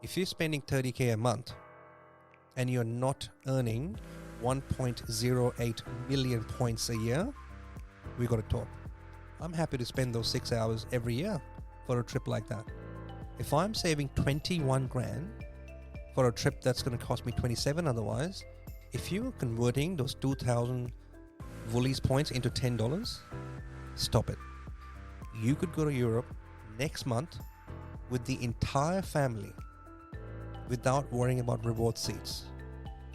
If you're spending 30K a month and you're not earning 1.08 million points a year, we got to talk. I'm happy to spend those 6 hours every year for a trip like that. If I'm saving 21 grand for a trip that's going to cost me 27 otherwise, if you're converting those 2,000 Woolies points into $10, stop it. You could go to Europe next month with the entire family without worrying about reward seats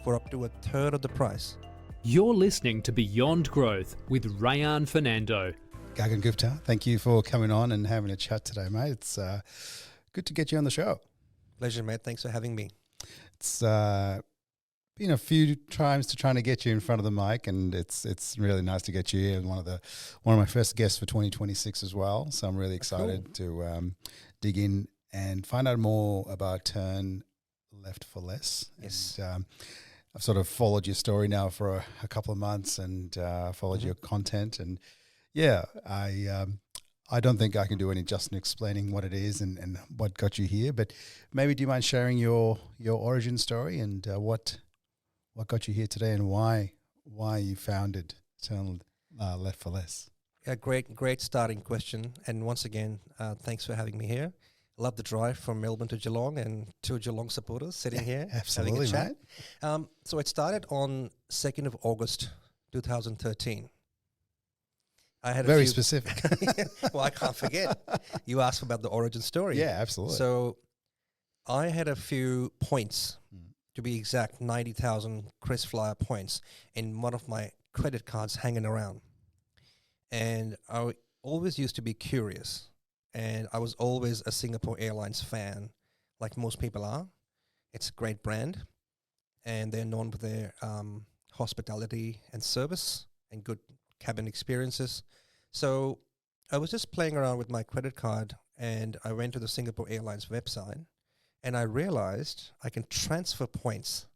for up to a third of the price. You're listening to Beyond Growth with Rayan Fernando. Gagan Gupta, thank you for coming on and having a chat today, mate. It's good to get you on the show. Pleasure, mate. Thanks for having me. It's been a few times to trying to get you in front of the mic, and it's really nice to get you here. And one of my first guests for 2026 as well. So I'm really excited to dig in and find out more about Turn Left for Less. Yes. And, I've sort of followed your story now for a couple of months and followed your content. And yeah, I don't think I can do any justice in explaining what it is and what got you here. But maybe do you mind sharing your origin story and what got you here today and why you founded Turn Left for Less? Yeah, great starting question. And once again, thanks for having me here. Love the drive from Melbourne to Geelong and two Geelong supporters sitting here having a chat. Mate. So it started on 2nd of August, 2013. I had Very specific. Well, I can't forget. You asked about the origin story. Yeah, absolutely. So I had a few points, to be exact, 90,000 KrisFlyer points in one of my credit cards hanging around. And I always used to be curious. And I was always a Singapore Airlines fan, like most people are. It's a great brand. And they're known for their hospitality and service and good cabin experiences. So I was just playing around with my credit card and I went to the Singapore Airlines website and I realized I can transfer points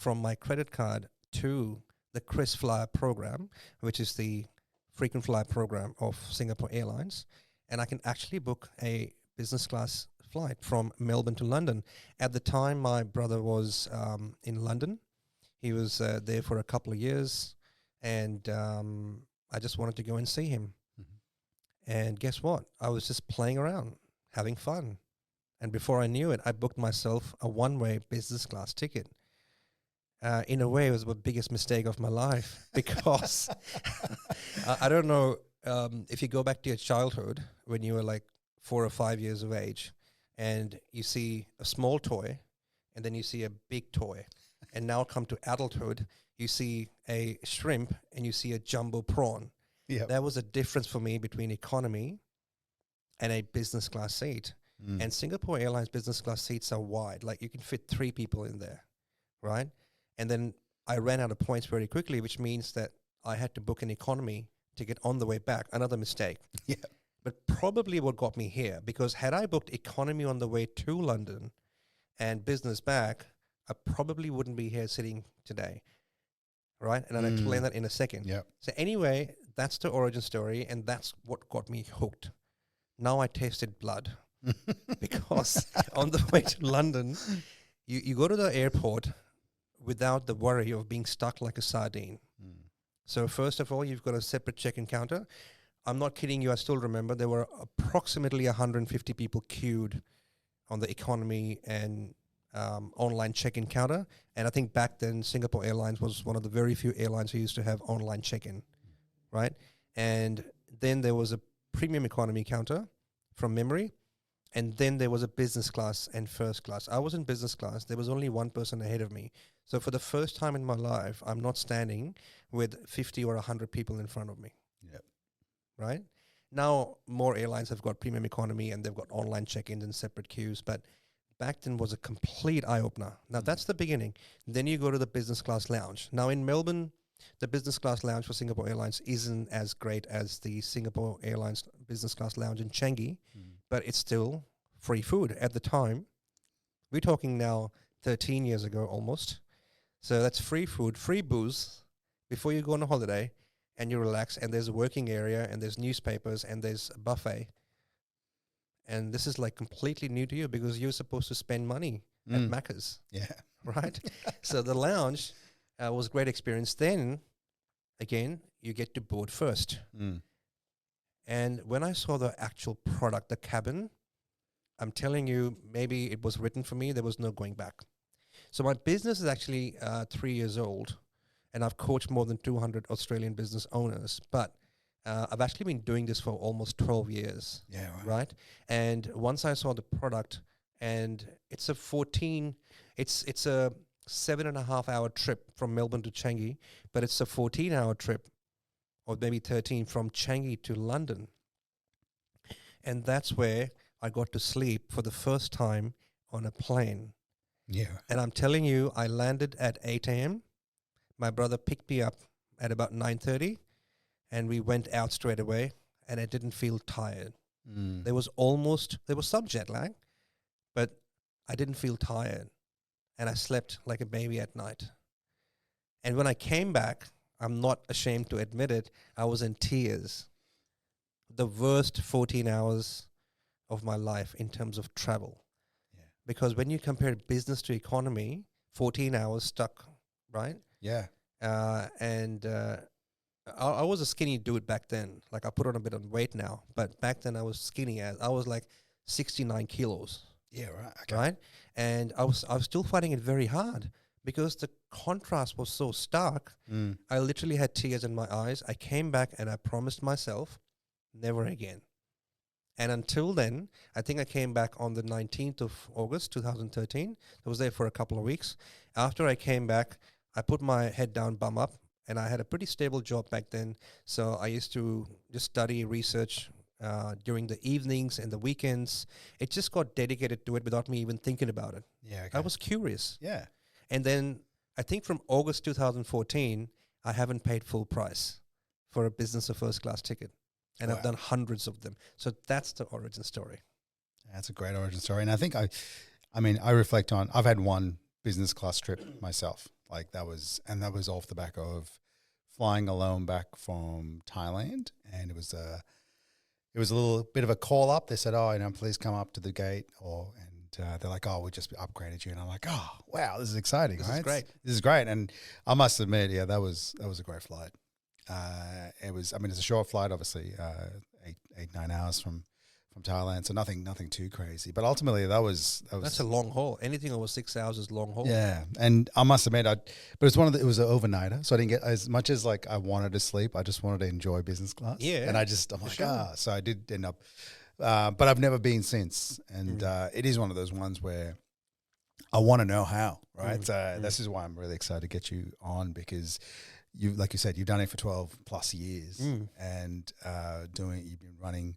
from my credit card to the KrisFlyer program, which is the frequent flyer program of Singapore Airlines. And I can actually book a business class flight from Melbourne to London. At the time, my brother was in London. He was there for a couple of years. And I just wanted to go and see him. Mm-hmm. And guess what? I was just playing around, having fun. And before I knew it, I booked myself a one-way business class ticket. In a way, it was the biggest mistake of my life because I don't know if you go back to your childhood when you were like 4 or 5 years of age and you see a small toy and then you see a big toy. And now come to adulthood, you see a shrimp and you see a jumbo prawn. Yep. That was a difference for me between economy and a business class seat. And Singapore Airlines business class seats are wide. Like you can fit 3 people in there, right? And then I ran out of points very quickly, which means that I had to book an economy ticket on the way back. Another mistake. Yeah. But probably what got me here, because had I booked economy on the way to London and business back, I probably wouldn't be here sitting today, right? And I'll explain that in a second. Yep. So anyway, that's the origin story, and that's what got me hooked. Now I tasted blood because on the way to London, you go to the airport without the worry of being stuck like a sardine. So first of all, you've got a separate check-in counter. I'm not kidding you. I still remember there were approximately 150 people queued on the economy and online check-in counter. And I think back then, Singapore Airlines was one of the very few airlines who used to have online check-in, right? And then there was a premium economy counter from memory. And then there was a business class and first class. I was in business class. There was only one person ahead of me. So for the first time in my life, I'm not standing with 50 or 100 people in front of me. Yep. Right? Now, more airlines have got premium economy and they've got online check-ins and separate queues. But back then was a complete eye-opener. Now, that's the beginning. Then you go to the business class lounge. Now, in Melbourne, the business class lounge for Singapore Airlines isn't as great as the Singapore Airlines business class lounge in Changi, but it's still free food at the time. We're talking now 13 years ago almost. So that's free food, free booze before you go on a holiday and you relax, and there's a working area and there's newspapers and there's a buffet. and this is like completely new to you because you're supposed to spend money at Macca's, Yeah. right? So the lounge was a great experience. Then, again, you get to board first. And when I saw the actual product, the cabin, I'm telling you, maybe it was written for me. There was no going back. So my business is actually 3 years old, and I've coached more than 200 Australian business owners. But I've actually been doing this for almost 12 years. Yeah. Right. And once I saw the product, and it's a 7.5 hour trip from Melbourne to Changi, but it's a 14-hour trip, or maybe 13, from Changi to London. And that's where I got to sleep for the first time on a plane. Yeah. And I'm telling you, I landed at 8 a.m. My brother picked me up at about 9:30, and we went out straight away, and I didn't feel tired. There was some jet lag, but I didn't feel tired, and I slept like a baby at night. And when I came back, I'm not ashamed to admit it, I was in tears. The worst 14 hours of my life in terms of travel. Yeah. Because when you compare business to economy, 14 hours stuck, right? Yeah. I was a skinny dude back then. Like, I put on a bit of weight now, but back then I was skinny. I was like 69 kilos. Yeah. Right. Okay. Right. And I was still finding it very hard because the contrast was so stark. I literally had tears in my eyes. I came back and I promised myself never again. And until then, I think I came back on the 19th of August, 2013. I was there for a couple of weeks. After I came back, I put my head down, bum up, and I had a pretty stable job back then. So I used to just study, research during the evenings and the weekends. It just got dedicated to it without me even thinking about it. Yeah. Okay. I was curious. Yeah. And then I think from August 2014, I haven't paid full price for a business or first class ticket. And I've done hundreds of them. So that's the origin story. That's a great origin story. And I think I reflect on, I've had one business class trip myself. Like that was off the back of flying alone back from Thailand. And it was a little bit of a call up. They said, please come up to the gate they're like, we just upgraded you. And I'm like, oh, wow, this is exciting. This right? is great. This is great. And I must admit, yeah, that was a great flight. It's a short flight, obviously, 9 hours from Thailand. So nothing too crazy. But ultimately that's a long haul. Anything over 6 hours is long haul. Yeah. And I must admit, it was an overnighter. So I didn't get as much as like I wanted to sleep. I just wanted to enjoy business class. Yeah. And I'm like, so I did end up, but I've never been since. And it is one of those ones where I want to know how, right? This is why I'm really excited to get you on, because like you said, you've done it for 12 plus years and you've been running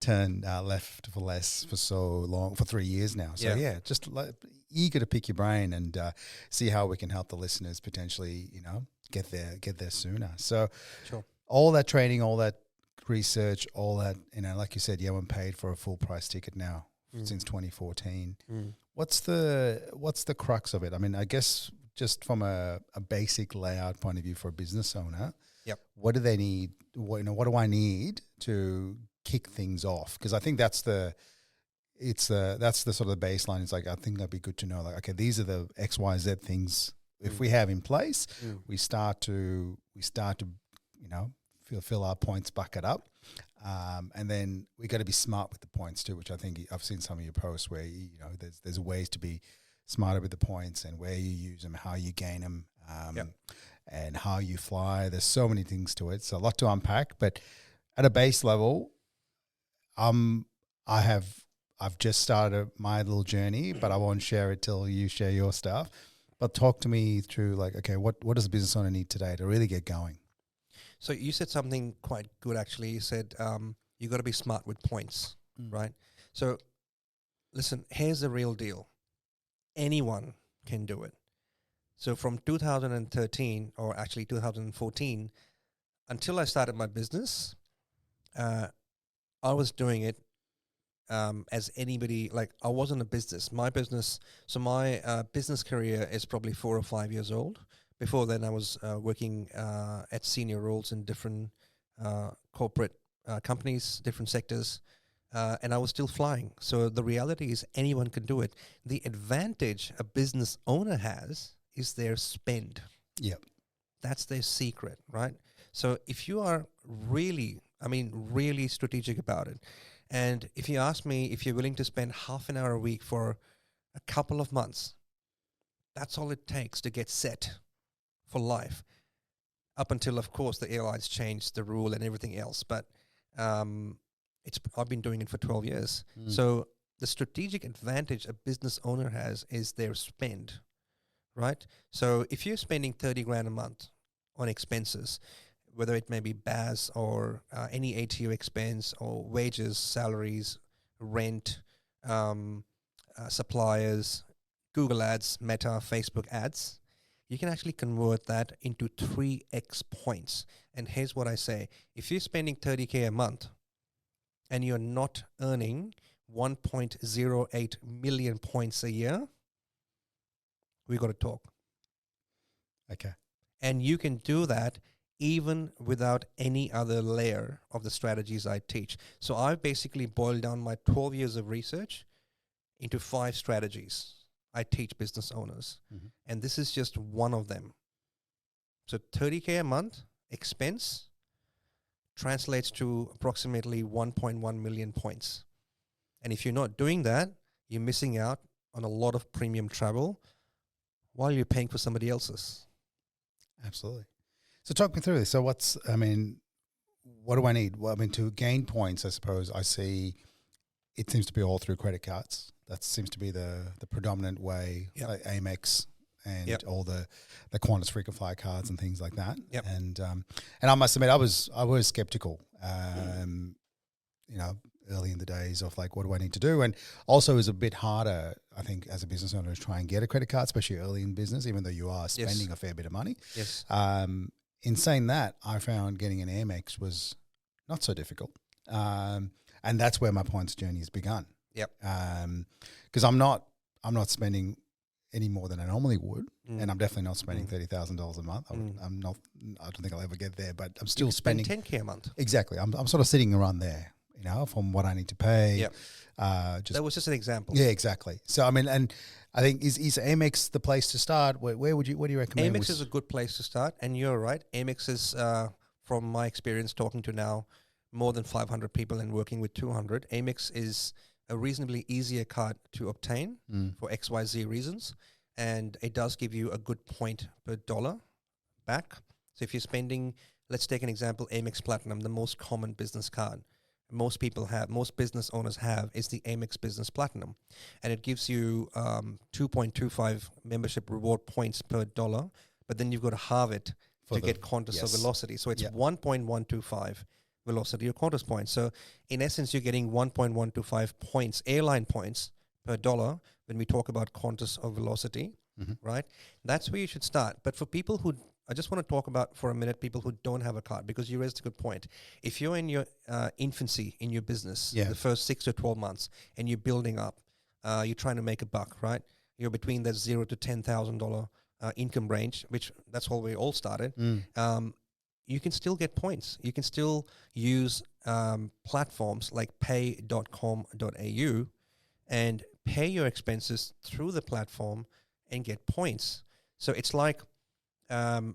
Turn Left for Less for so long, for 3 years now. So just eager to pick your brain and see how we can help the listeners potentially, get there sooner. So sure. All that training, all that research, all that, like you said, you haven't paid for a full price ticket now since 2014. What's the crux of it? I mean, I guess just from a basic layout point of view for a business owner, what do they need? What do I need to kick things off? Because I think that's the sort of the baseline. It's like, I think that'd be good to know, like, okay, these are the X, Y, Z things. If we have in place, we start to fill our points bucket up. And then we got to be smart with the points too, which I think I've seen some of your posts where, there's ways to be smarter with the points and where you use them, how you gain them, and how you fly. There's so many things to it. So a lot to unpack, but at a base level, I've just started my little journey, but I won't share it till you share your stuff. But talk to me through, like, okay, what does a business owner need today to really get going? So you said something quite good, actually. You said you got to be smart with points, right? So listen, here's the real deal. Anyone can do it. So from 2013, or actually 2014, until I started my business, I was doing it as anybody. Like, I wasn't a business. My business career is probably 4 or 5 years old. Before then, I was working at senior roles in different corporate companies, different sectors. and I was still flying. So the reality is anyone can do it. The advantage a business owner has is their spend. Yep. That's their secret, right? So if you are really, really strategic about it, and if you ask me if you're willing to spend half an hour a week for a couple of months, that's all it takes to get set for life. Up until, of course, the airlines changed the rule and everything else. But I've been doing it for 12 years. So the strategic advantage a business owner has is their spend, right? So if you're spending 30 grand a month on expenses, whether it may be BAS or any ATO expense or wages, salaries, rent, suppliers, Google ads, Meta, Facebook ads, you can actually convert that into 3x points. And here's what I say. If you're spending 30K a month and you're not earning 1.08 million points a year, we got to talk. Okay. And you can do that even without any other layer of the strategies I teach. So I've basically boiled down my 12 years of research into 5 strategies I teach business owners. And this is just one of them. So 30K a month expense translates to approximately 1.1 million points. And if you're not doing that, you're missing out on a lot of premium travel while you're paying for somebody else's. Absolutely. So talk me through this. So what do I need? Well, to gain points, I suppose I see it seems to be all through credit cards. That seems to be the predominant way, like Amex and all the Qantas frequent flyer cards and things like that. Yep. And I must admit, I was skeptical, early in the days of like, what do I need to do? And also is a bit harder, I think, as a business owner to try and get a credit card, especially early in business, even though you are spending a fair bit of money. Yes. In saying that, I found getting an Amex was not so difficult. And that's where my points journey has begun. Yep. Because I'm not spending any more than I normally would, and I'm definitely not spending $30,000 a month. I'm not. I don't think I'll ever get there, but I'm still spending 10K a month. Exactly. I'm sort of sitting around there, from what I need to pay. Yep. That was just an example. Yeah, exactly. So and I think is Amex the place to start? What do you recommend? Amex is a good place to start, and you're right. Amex is, from my experience talking to now more than 500 people and working with 200, Amex is a reasonably easier card to obtain for XYZ reasons, and it does give you a good point per dollar back. So if you're spending, let's take an example, Amex Platinum, the most common business card most business owners have is the Amex Business Platinum, and it gives you 2.25 membership reward points per dollar, but then you've got to halve it to get Qantas or Velocity. So it's 1.125 Velocity or Qantas points. So in essence, you're getting 1.125 points, airline points per dollar when we talk about Qantas or Velocity, right? That's where you should start. But for people who, I just want to talk about for a minute people who don't have a card, because you raised a good point. If you're in your infancy in your business, the first 6 to 12 months, and you're building up, you're trying to make a buck, right? You're between that $0 to $10,000 income range, which that's how we all started. You can still get points. You can still use platforms like pay.com.au and pay your expenses through the platform and get points. So it's like,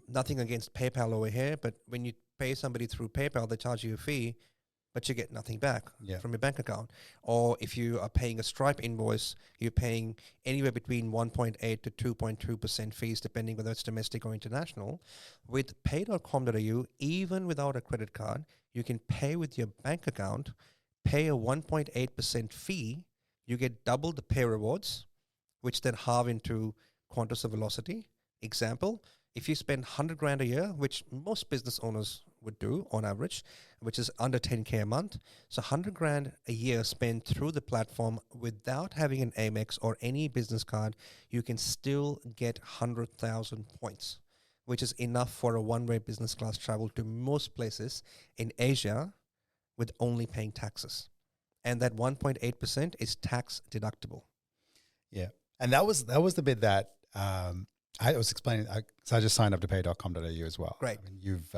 nothing against PayPal over here, but when you pay somebody through PayPal, they charge you a fee, but you get nothing back from your bank account. Or if you are paying a Stripe invoice, you're paying anywhere between 1.8 to 2.2% fees, depending whether it's domestic or international. With pay.com.au, even without a credit card, you can pay with your bank account, pay a 1.8% fee, you get double the pay rewards, which then halve into Qantas or Velocity. Example, if you spend 100 grand a year, which most business owners would do on average, which is under 10K a month. So 100 grand a year spent through the platform without having an Amex or any business card, you can still get 100,000 points, which is enough for a one-way business class travel to most places in Asia with only paying taxes. And that 1.8% is tax deductible. Yeah. And that was the bit that I was explaining. So I just signed up to pay.com.au as well. Great. I mean, you've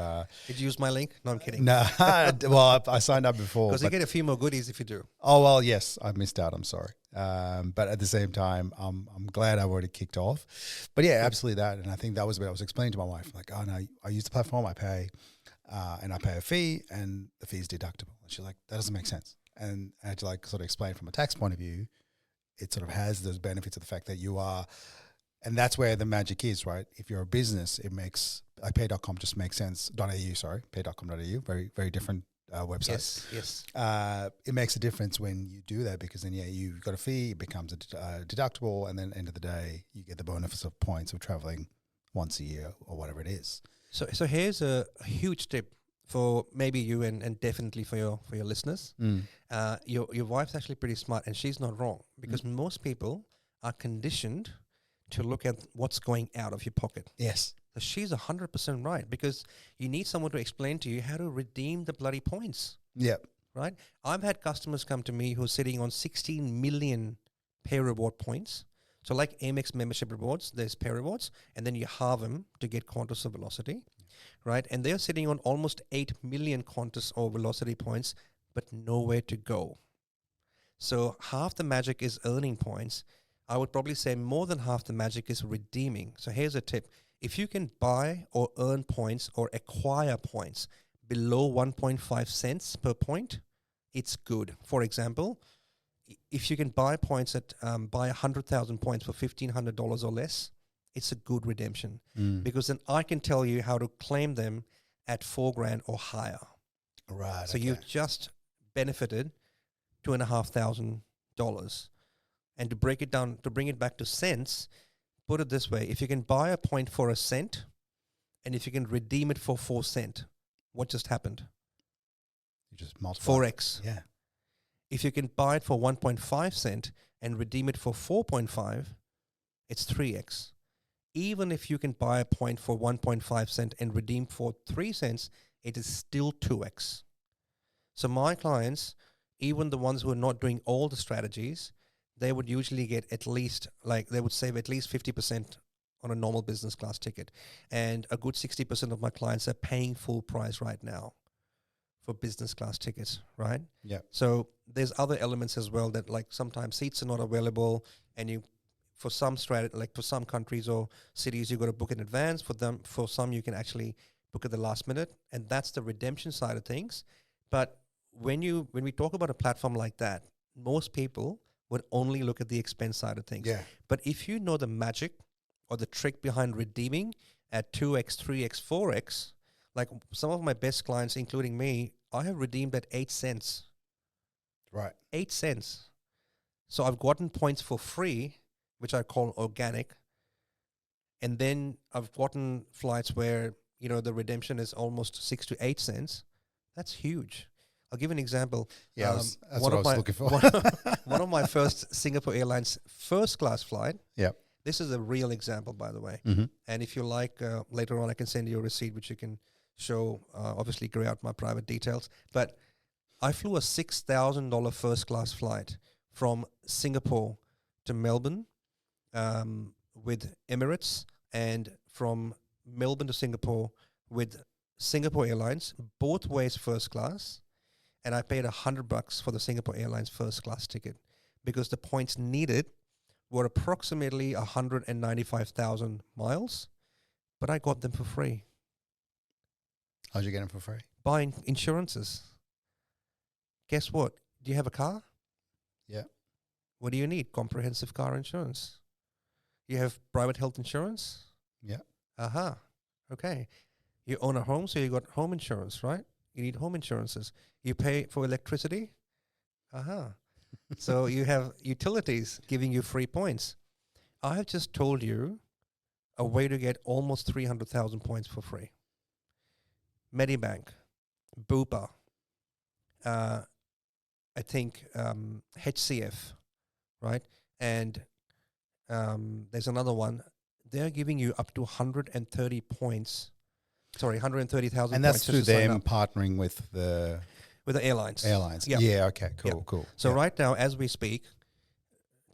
Did you use my link? No, I'm kidding. no. Well, I signed up before. Because you get a few more goodies if you do. Oh well, yes, I missed out. I'm sorry, but at the same time, I'm glad I've already kicked off. But yeah, absolutely that, and I think that was what I was explaining to my wife. Like, oh no, I use the platform, I pay, and I pay a fee, and the fee is deductible. And she's like, that doesn't make sense. And I had to like sort of explain from a tax point of view, it sort of has those benefits of the fact that you are, and that's where the magic is, right? If you're a business, it makes like pay.com just makes sense. .au, sorry, pay.com.au, very very different. Website. Yes. It makes a difference when you do that because then, you've got a fee, it becomes a deductible, and then end of the day, you get the bonus of points of traveling once a year or whatever it is. So here's a huge tip for maybe you and definitely for your listeners. Your wife's actually pretty smart, and she's not wrong because most people are conditioned to look at what's going out of your pocket. Yes. So she's 100% right because you need someone to explain to you how to redeem the bloody points. Yep. Right? I've had customers come to me who are sitting on 16 million pay reward points. So like Amex membership rewards, there's pay rewards, and then you halve them to get Qantas or Velocity, right? And they're sitting on almost 8 million Qantas or Velocity points, but nowhere to go. So half the magic is earning points. I would probably say more than half the magic is redeeming. So here's a tip. If you can buy or earn points or acquire points below 1.5 cents per point, it's good. For example, if you can buy points at buy 100,000 points for $1,500 or less, it's a good redemption because then I can tell you how to claim them at $4,000 or higher. Right. So you've just benefited $2,500. And to break it down, to bring it back to cents, put it this way: if you can buy a point for $1 cent, and if you can redeem it for 4 cents, what just happened? You just multiply 4x. Yeah. If you can buy it for 1.5 cents and redeem it for 4.5, it's 3x. Even if you can buy a point for 1.5 cents and redeem for 3 cents, it is still 2x. So my clients, even the ones who are not doing all the strategies, they would usually get at least, like they would save at least 50% on a normal business class ticket. And a good 60% of my clients are paying full price right now for business class tickets, right? Yeah. So there's other elements as well that like sometimes seats are not available and you, for some like for some countries or cities, you got to book in advance. For some, you can actually book at the last minute. And that's the redemption side of things. But when we talk about a platform like that, most people would only look at the expense side of things. Yeah. But if you know the magic or the trick behind redeeming at 2x, 3x, 4x, like some of my best clients, including me, I have redeemed at 8 cents. Right. 8 cents. So I've gotten points for free, which I call organic. And then I've gotten flights where, the redemption is almost 6 to 8 cents. That's huge. I'll give an example. Yeah, that's what I was looking for. One of my first Singapore Airlines first class flight. Yeah. This is a real example, by the way. Mm-hmm. And if you like, later on, I can send you a receipt, which you can show, obviously grey out my private details. But I flew a $6,000 first class flight from Singapore to Melbourne with Emirates, and from Melbourne to Singapore with Singapore Airlines, both ways first class. And I paid $100 for the Singapore Airlines first class ticket because the points needed were approximately 195,000 miles, but I got them for free. How'd you get them for free? Buying insurances. Guess what? Do you have a car? Yeah. What do you need? Comprehensive car insurance. You have private health insurance? Yeah. Aha. Okay. You own a home, so you got home insurance, right? You need home insurances. You pay for electricity? Aha. So you have utilities giving you free points. I have just told you a way to get almost 300,000 points for free. Medibank, Bupa, I think HCF, right? And there's another one. They're giving you up to 130 points. Sorry, 130,000 points. And that's through them partnering with the airlines. Airlines. Yep. Yeah, okay, cool, Yep. cool. So right now, as we speak,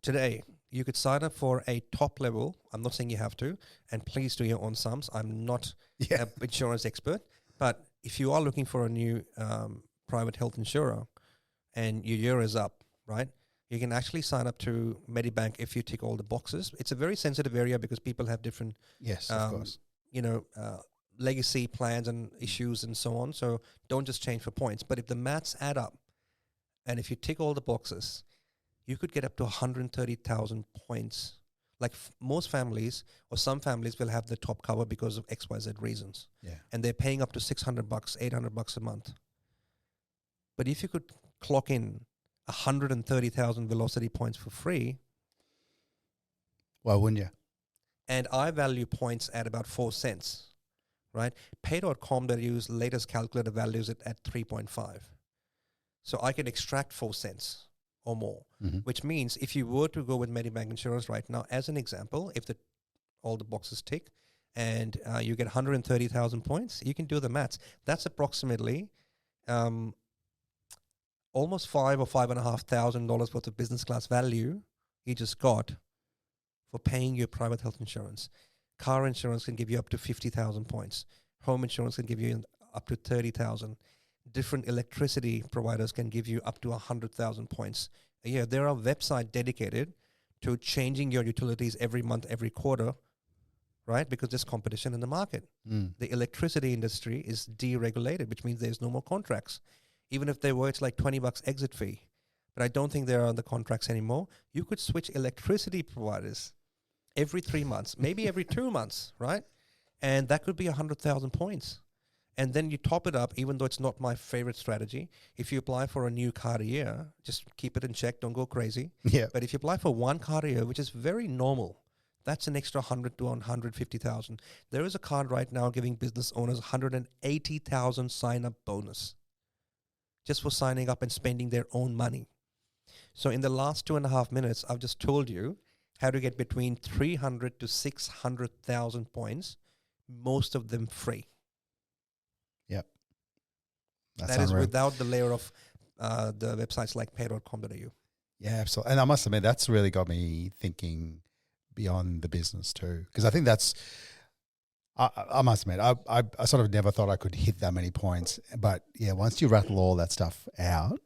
today, you could sign up for a top level. I'm not saying you have to, and please do your own sums. I'm not Yeah. an insurance expert, but if you are looking for a new private health insurer and your year is up, right, you can actually sign up to Medibank if you tick all the boxes. It's a very sensitive area because people have different, Yes, of course. legacy plans and issues and so on. So don't just change for points. But if the maths add up and if you tick all the boxes, you could get up to 130,000 points. Like most families or some families will have the top cover because of XYZ reasons. Yeah. And they're paying up to $600, $800 a month. But if you could clock in 130,000 velocity points for free, Why wouldn't you? and I value points at about 4 cents, right? Pay.com.u's latest calculator values it at 3.5. So I can extract 4 cents or more, which means if you were to go with Medibank Insurance right now, as an example, if all the boxes tick and you get 130,000 points, you can do the maths. That's approximately almost $5,000 or $5,500 worth of business class value you just got for paying your private health insurance. Car insurance can give you up to 50,000 points. Home insurance can give you up to 30,000. Different electricity providers can give you up to 100,000 points a year. There are websites dedicated to changing your utilities every month, every quarter, right? Because there's competition in the market. The electricity industry is deregulated, which means there's no more contracts. Even if there were, it's like $20 exit fee. But I don't think there are the contracts anymore. You could switch electricity providers every 3 months, maybe every 2 months, right? And that could be 100,000 points. And then you top it up, even though it's not my favorite strategy. If you apply for a new car a year, just keep it in check, don't go crazy. Yeah. But if you apply for one car a year, which is very normal, that's an extra 100 to 150,000. There is a card right now giving business owners 180,000 sign-up bonus just for signing up and spending their own money. So in the last 2.5 minutes, I've just told you how to get between 300 to 600,000 points, most of them free. Yep. That is without the layer of the websites like pay.com.au. Yeah, absolutely. And I must admit, that's really got me thinking beyond the business too. Because I think that's, I must admit, I sort of never thought I could hit that many points. But yeah, once you rattle all that stuff out,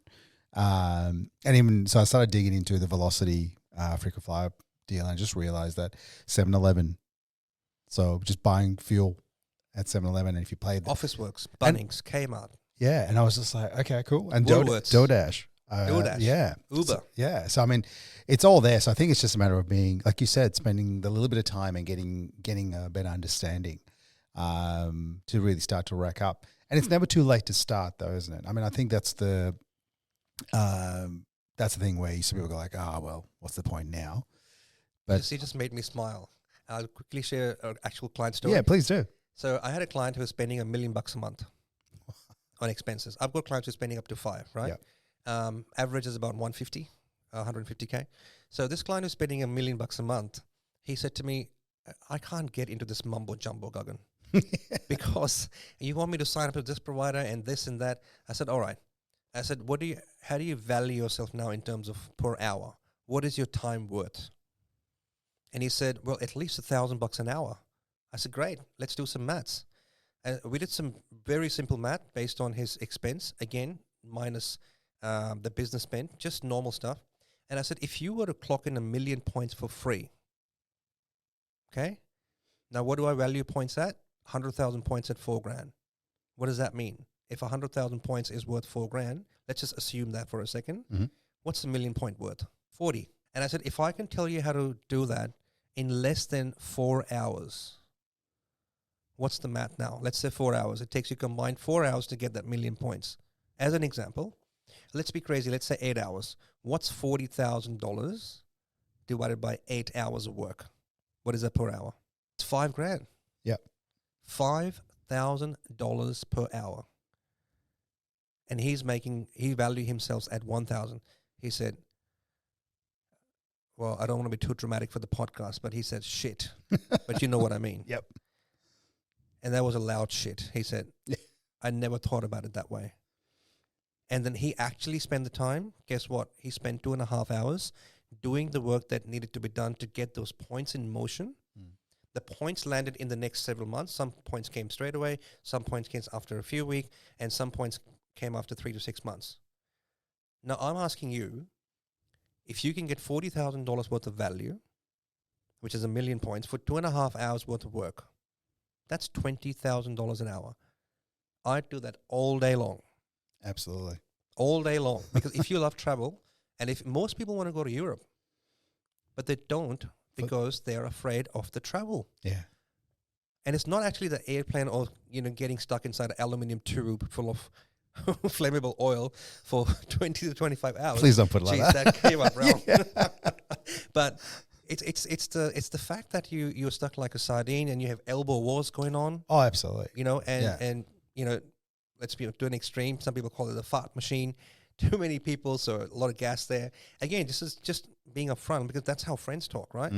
and even, so I started digging into the Velocity frequent flyer deal, and I just realized that 7-Eleven, so just buying fuel at 7-Eleven, and if you played Officeworks, Bunnings, Kmart. Yeah, and I was just like, okay, cool. And Woolworths. DoorDash. Yeah. Uber. So, yeah. So, I mean, it's all there. So I think it's just a matter of being, like you said, spending the little bit of time and getting a better understanding to really start to rack up. And it's never too late to start, though, isn't it? I mean, I think that's the thing where some people go like, well, what's the point now? But You just made me smile. I'll quickly share an actual client story. yeah, please do. So I had a client who was spending $1 million a month on expenses. I've got clients who are spending up to 5, right? Average is about 150, 150K. So this client who's spending $1 million a month, he said to me, I can't get into this mumbo jumbo, Gagan, because you want me to sign up with this provider and this and that. I said, all right. I said, how do you value yourself now in terms of per hour? What is your time worth? And he said, well, at least $1,000 an hour. I said, great, let's do some maths. We did some very simple math based on his expense, again, minus the business spend, just normal stuff. And I said, if you were to clock in 1 million points for free, okay? Now, what do I value points at? 100,000 points at $4,000. What does that mean? If 100,000 points is worth $4,000, let's just assume that for a second. What's a 1 million point worth? 40. And I said, if I can tell you how to do that in less than 4 hours, what's the math now? Let's say 4 hours. It takes you combined 4 hours to get that 1 million points. As an example, let's be crazy. Let's say 8 hours. What's $40,000 divided by 8 hours of work? What is that per hour? It's $5,000. Yep. $5,000 per hour. And he valued himself at 1,000. He said, well, I don't want to be too dramatic for the podcast, but he said, shit. But you know what I mean. Yep. And that was a loud shit. He said, I never thought about it that way. And then he actually spent the time. Guess what? He spent 2.5 hours doing the work that needed to be done to get those points in motion. The points landed in the next several months. Some points came straight away, some points came after a few weeks, and some points came after 3 to 6 months. Now, I'm asking you, if you can get $40,000 worth of value, which is 1 million points, for 2.5 hours worth of work, that's $20,000 an hour. I'd do that all day long. Absolutely. All day long. Because if you love travel, and if most people want to go to Europe, but they don't because they're afraid of the travel. Yeah. And it's not actually the airplane or, getting stuck inside an aluminium tube full of flammable oil for 20 to 25 hours. Please don't put it like that. That came up wrong. But it's the fact that you're stuck like a sardine and you have elbow wars going on. Oh, absolutely. Let's be to an extreme. Some people call it a fart machine. Too many people, so a lot of gas there. Again, this is just being upfront because that's how friends talk, right?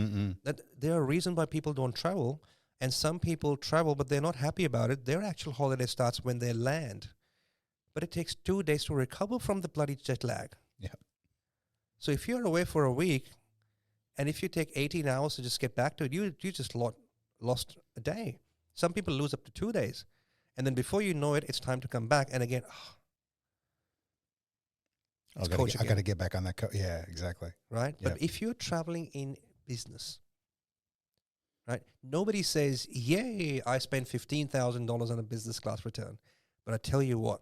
That there are reasons why people don't travel, and some people travel, but they're not happy about it. Their actual holiday starts when they land, but it takes 2 days to recover from the bloody jet lag. Yeah. So if you're away for a week, and if you take 18 hours to just get back to it, you just lost a day. Some people lose up to 2 days, and then before you know it, it's time to come back. And again, I got to get back on that. Yeah, exactly. Right. Yep. But if you're traveling in business, right, nobody says, yay, I spent $15,000 on a business class return. But I tell you what,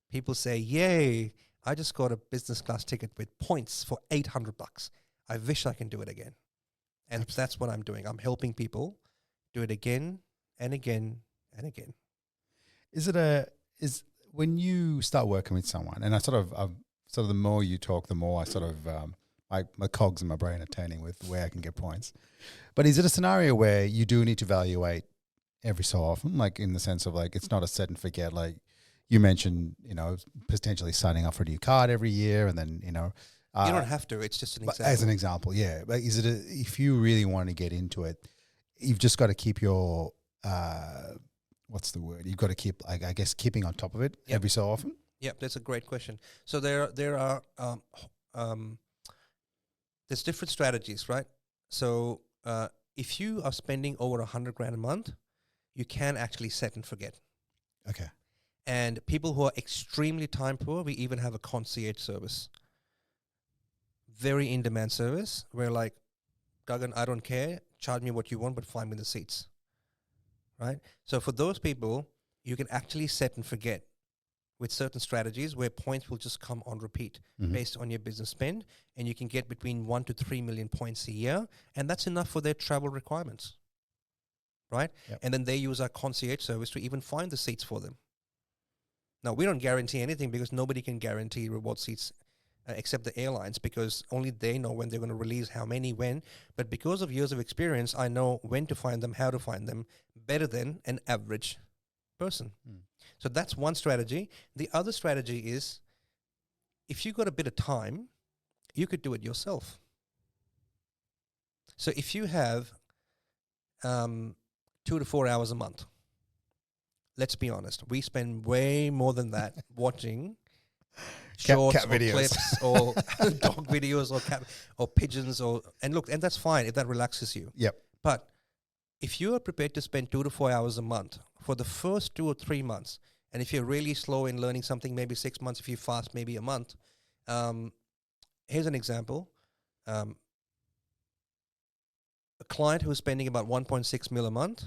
people say, yay, I just got a business class ticket with points for $800. I wish I can do it again. And that's what I'm doing. I'm helping people do it again and again and again. When you start working with someone, and the more you talk, the more I my cogs in my brain are turning with where I can get points. But is it a scenario where you do need to evaluate every so often, like in the sense of like it's not a set and forget? Like you mentioned, potentially signing up for a new card every year, and then you don't have to. It's just an example. As an example, yeah. But is it if you really want to get into it, you've just got to keep your what's the word? You've got to keep, I guess, keeping on top of it every so often. Yep, that's a great question. So there are there's different strategies, right? So if you are spending over $100,000 a month, you can actually set and forget. Okay. And people who are extremely time poor, we even have a concierge service. Very in-demand service where like, Gagan, I don't care, charge me what you want, but find me the seats. Right? So for those people, you can actually set and forget with certain strategies where points will just come on repeat based on your business spend, and you can get between 1 to 3 million points a year, and that's enough for their travel requirements. Right? Yep. And then they use our concierge service to even find the seats for them. Now, we don't guarantee anything because nobody can guarantee reward seats except the airlines, because only they know when they're going to release how many, when. But because of years of experience, I know when to find them, how to find them, better than an average person. So that's one strategy. The other strategy is, if you got a bit of time, you could do it yourself. So if you have 2 to 4 hours a month, let's be honest, we spend way more than that watching shorts cat or videos. clips or dog videos or cat or pigeons and that's fine if that relaxes you. Yep. But if you are prepared to spend 2 to 4 hours a month for the first 2 or 3 months, and if you're really slow in learning something, maybe 6 months, if you fast, maybe a month. Here's an example. A client who's spending about 1.6 mil a month,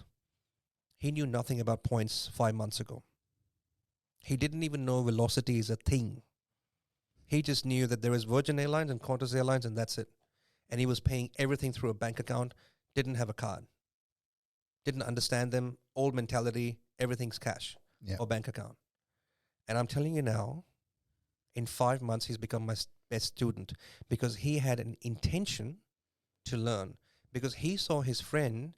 he knew nothing about points 5 months ago. He didn't even know velocity is a thing. He just knew that there is Virgin Airlines and Qantas Airlines, and that's it. And he was paying everything through a bank account, didn't have a card, didn't understand them, old mentality, everything's cash or bank account. And I'm telling you now, in 5 months, he's become my best student because he had an intention to learn, because he saw his friend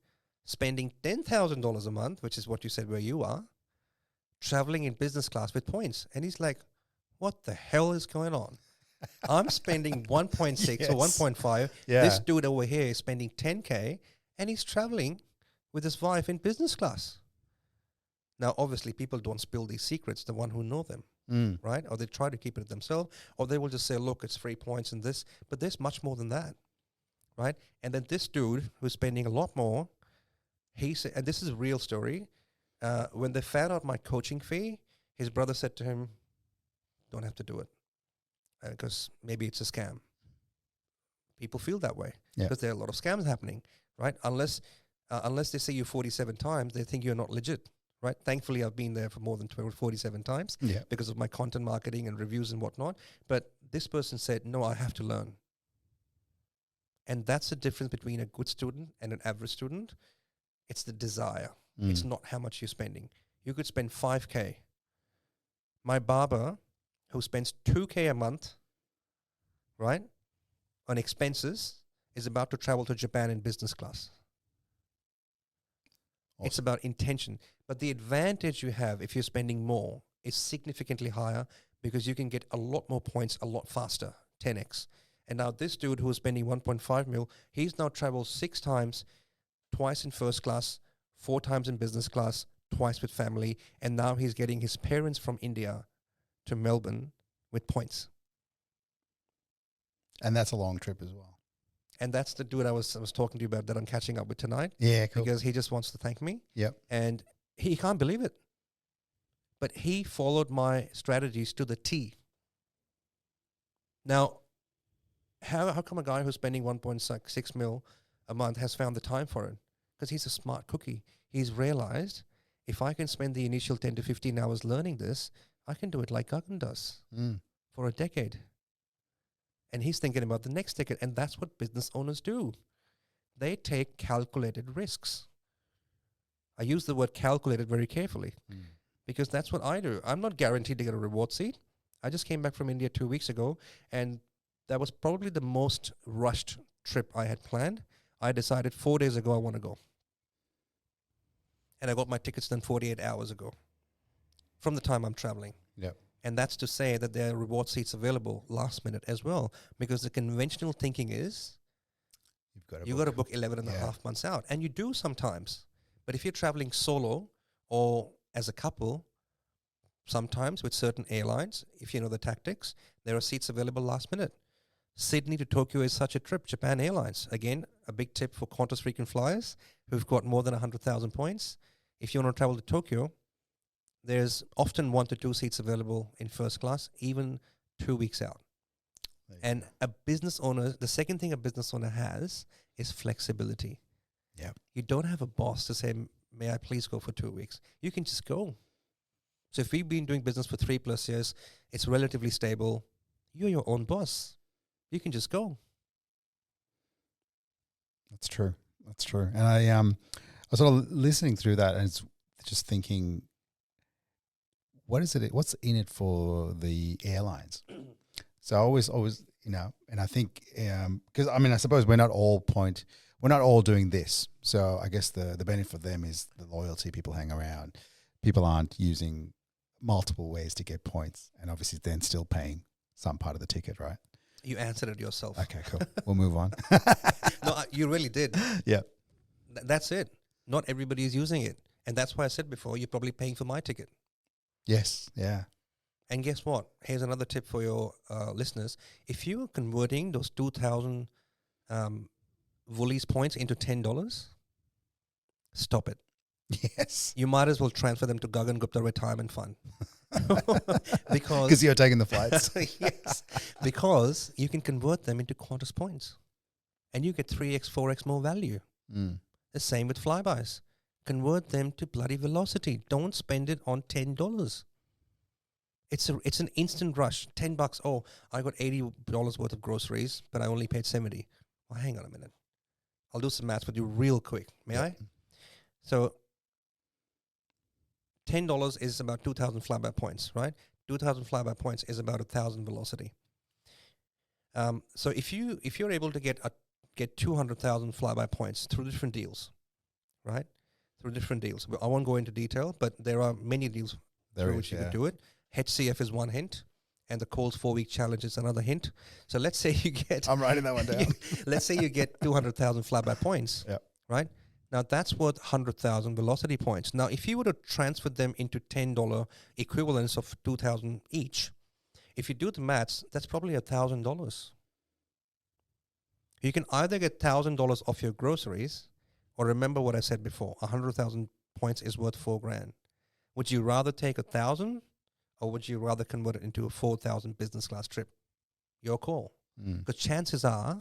spending $10,000 a month, which is what you said where you are, traveling in business class with points. And he's like, what the hell is going on? I'm spending 1.6 or 1.5. Yeah. This dude over here is spending 10K and he's traveling with his wife in business class. Now, obviously, people don't spill these secrets, the one who know them. right? Or they try to keep it themselves, or they will just say, look, it's 3 points in this, but there's much more than that, right? And then this dude who's spending a lot more, he said, and this is a real story, when they found out my coaching fee, his brother said to him, don't have to do it, because maybe it's a scam. People feel that way because there are a lot of scams happening, right? Unless they say you 47 times, they think you're not legit, right? Thankfully, I've been there for more than 47 times because of my content marketing and reviews and whatnot. But this person said, no, I have to learn. And that's the difference between a good student and an average student. It's the desire. It's not how much you're spending. You could spend 5K. My barber, who spends 2K a month, right, on expenses, is about to travel to Japan in business class. Awesome. It's about intention. But the advantage you have if you're spending more is significantly higher because you can get a lot more points a lot faster, 10x. And now this dude who was spending 1.5 mil, he's now traveled 6 times, twice in first class, 4 times in business class, twice with family, and now he's getting his parents from India to Melbourne with points. And that's a long trip as well. And that's the dude I was talking to you about that I'm catching up with tonight. Yeah, cool. Because he just wants to thank me. Yep. And he can't believe it. But he followed my strategies to the T. Now, how come a guy who's spending 1.6 mil a month has found the time for it? Because he's a smart cookie. He's realized if I can spend the initial 10 to 15 hours learning this, I can do it like Gagan does for a decade. And he's thinking about the next decade. And that's what business owners do. They take calculated risks. I use the word calculated very carefully because that's what I do. I'm not guaranteed to get a reward seat. I just came back from India 2 weeks ago, and that was probably the most rushed trip I had planned. I decided 4 days ago I want to go. And I got my tickets done 48 hours ago from the time I'm traveling. Yep. And that's to say that there are reward seats available last minute as well, because the conventional thinking is you've got to book 11 and a half months out. And you do sometimes. But if you're traveling solo or as a couple, sometimes with certain airlines, if you know the tactics, there are seats available last minute. Sydney to Tokyo is such a trip. Japan Airlines, again, a big tip for Qantas frequent flyers who've got more than 100,000 points. If you want to travel to Tokyo, there's often 1 to 2 seats available in first class, even 2 weeks out. And a business owner, the second thing a business owner has is flexibility. Yeah. You don't have a boss to say, may I please go for 2 weeks? You can just go. So if we've been doing business for 3+ years, it's relatively stable. You're your own boss. You can just go. That's true. That's true. And I was sort of listening through that and it's just thinking, what is it? What's in it for the airlines? So I always, you know, and I think, because I mean, I suppose we're not all doing this. So I guess the benefit for them is the loyalty. People hang around. People aren't using multiple ways to get points, and obviously then still paying some part of the ticket, right? You answered it yourself. Okay, cool. We'll move on. No, you really did. Yeah. That's it. Not everybody is using it. And that's why I said before, you're probably paying for my ticket. Yes, yeah. And guess what? Here's another tip for your listeners. If you're converting those 2,000 Woolies points into $10, stop it. Yes. You might as well transfer them to Gagan Gupta Retirement Fund. Because you're taking the flights. Yes. Because you can convert them into Qantas points. And you get 3x, 4x more value. The same with flybys. Convert them to bloody Velocity. Don't spend it on $10. It's an instant rush. $10. Oh, I got $80 worth of groceries, but I only paid $70. Well, hang on a minute. I'll do some maths with you real quick. May I? So $10 is about 2,000 flyby points, right? 2,000 flyby points is about 1,000 Velocity. So if you're able to get 200,000 flyby points through different deals, right? Through different deals. I won't go into detail, but there are many deals through which you can do it. HCF is one hint, and the Coles 4-week challenge is another hint. So let's say you get... I'm writing that one down. Let's say you get 200,000 flyby points, right? Now that's worth 100,000 velocity points. Now, if you were to transfer them into $10 equivalents of 2,000 each, if you do the maths, that's probably $1,000. You can either get $1,000 off your groceries, or remember what I said before: 100,000 points is worth $4,000. Would you rather take 1,000, or would you rather convert it into a 4,000 business class trip? Your call. Because chances are.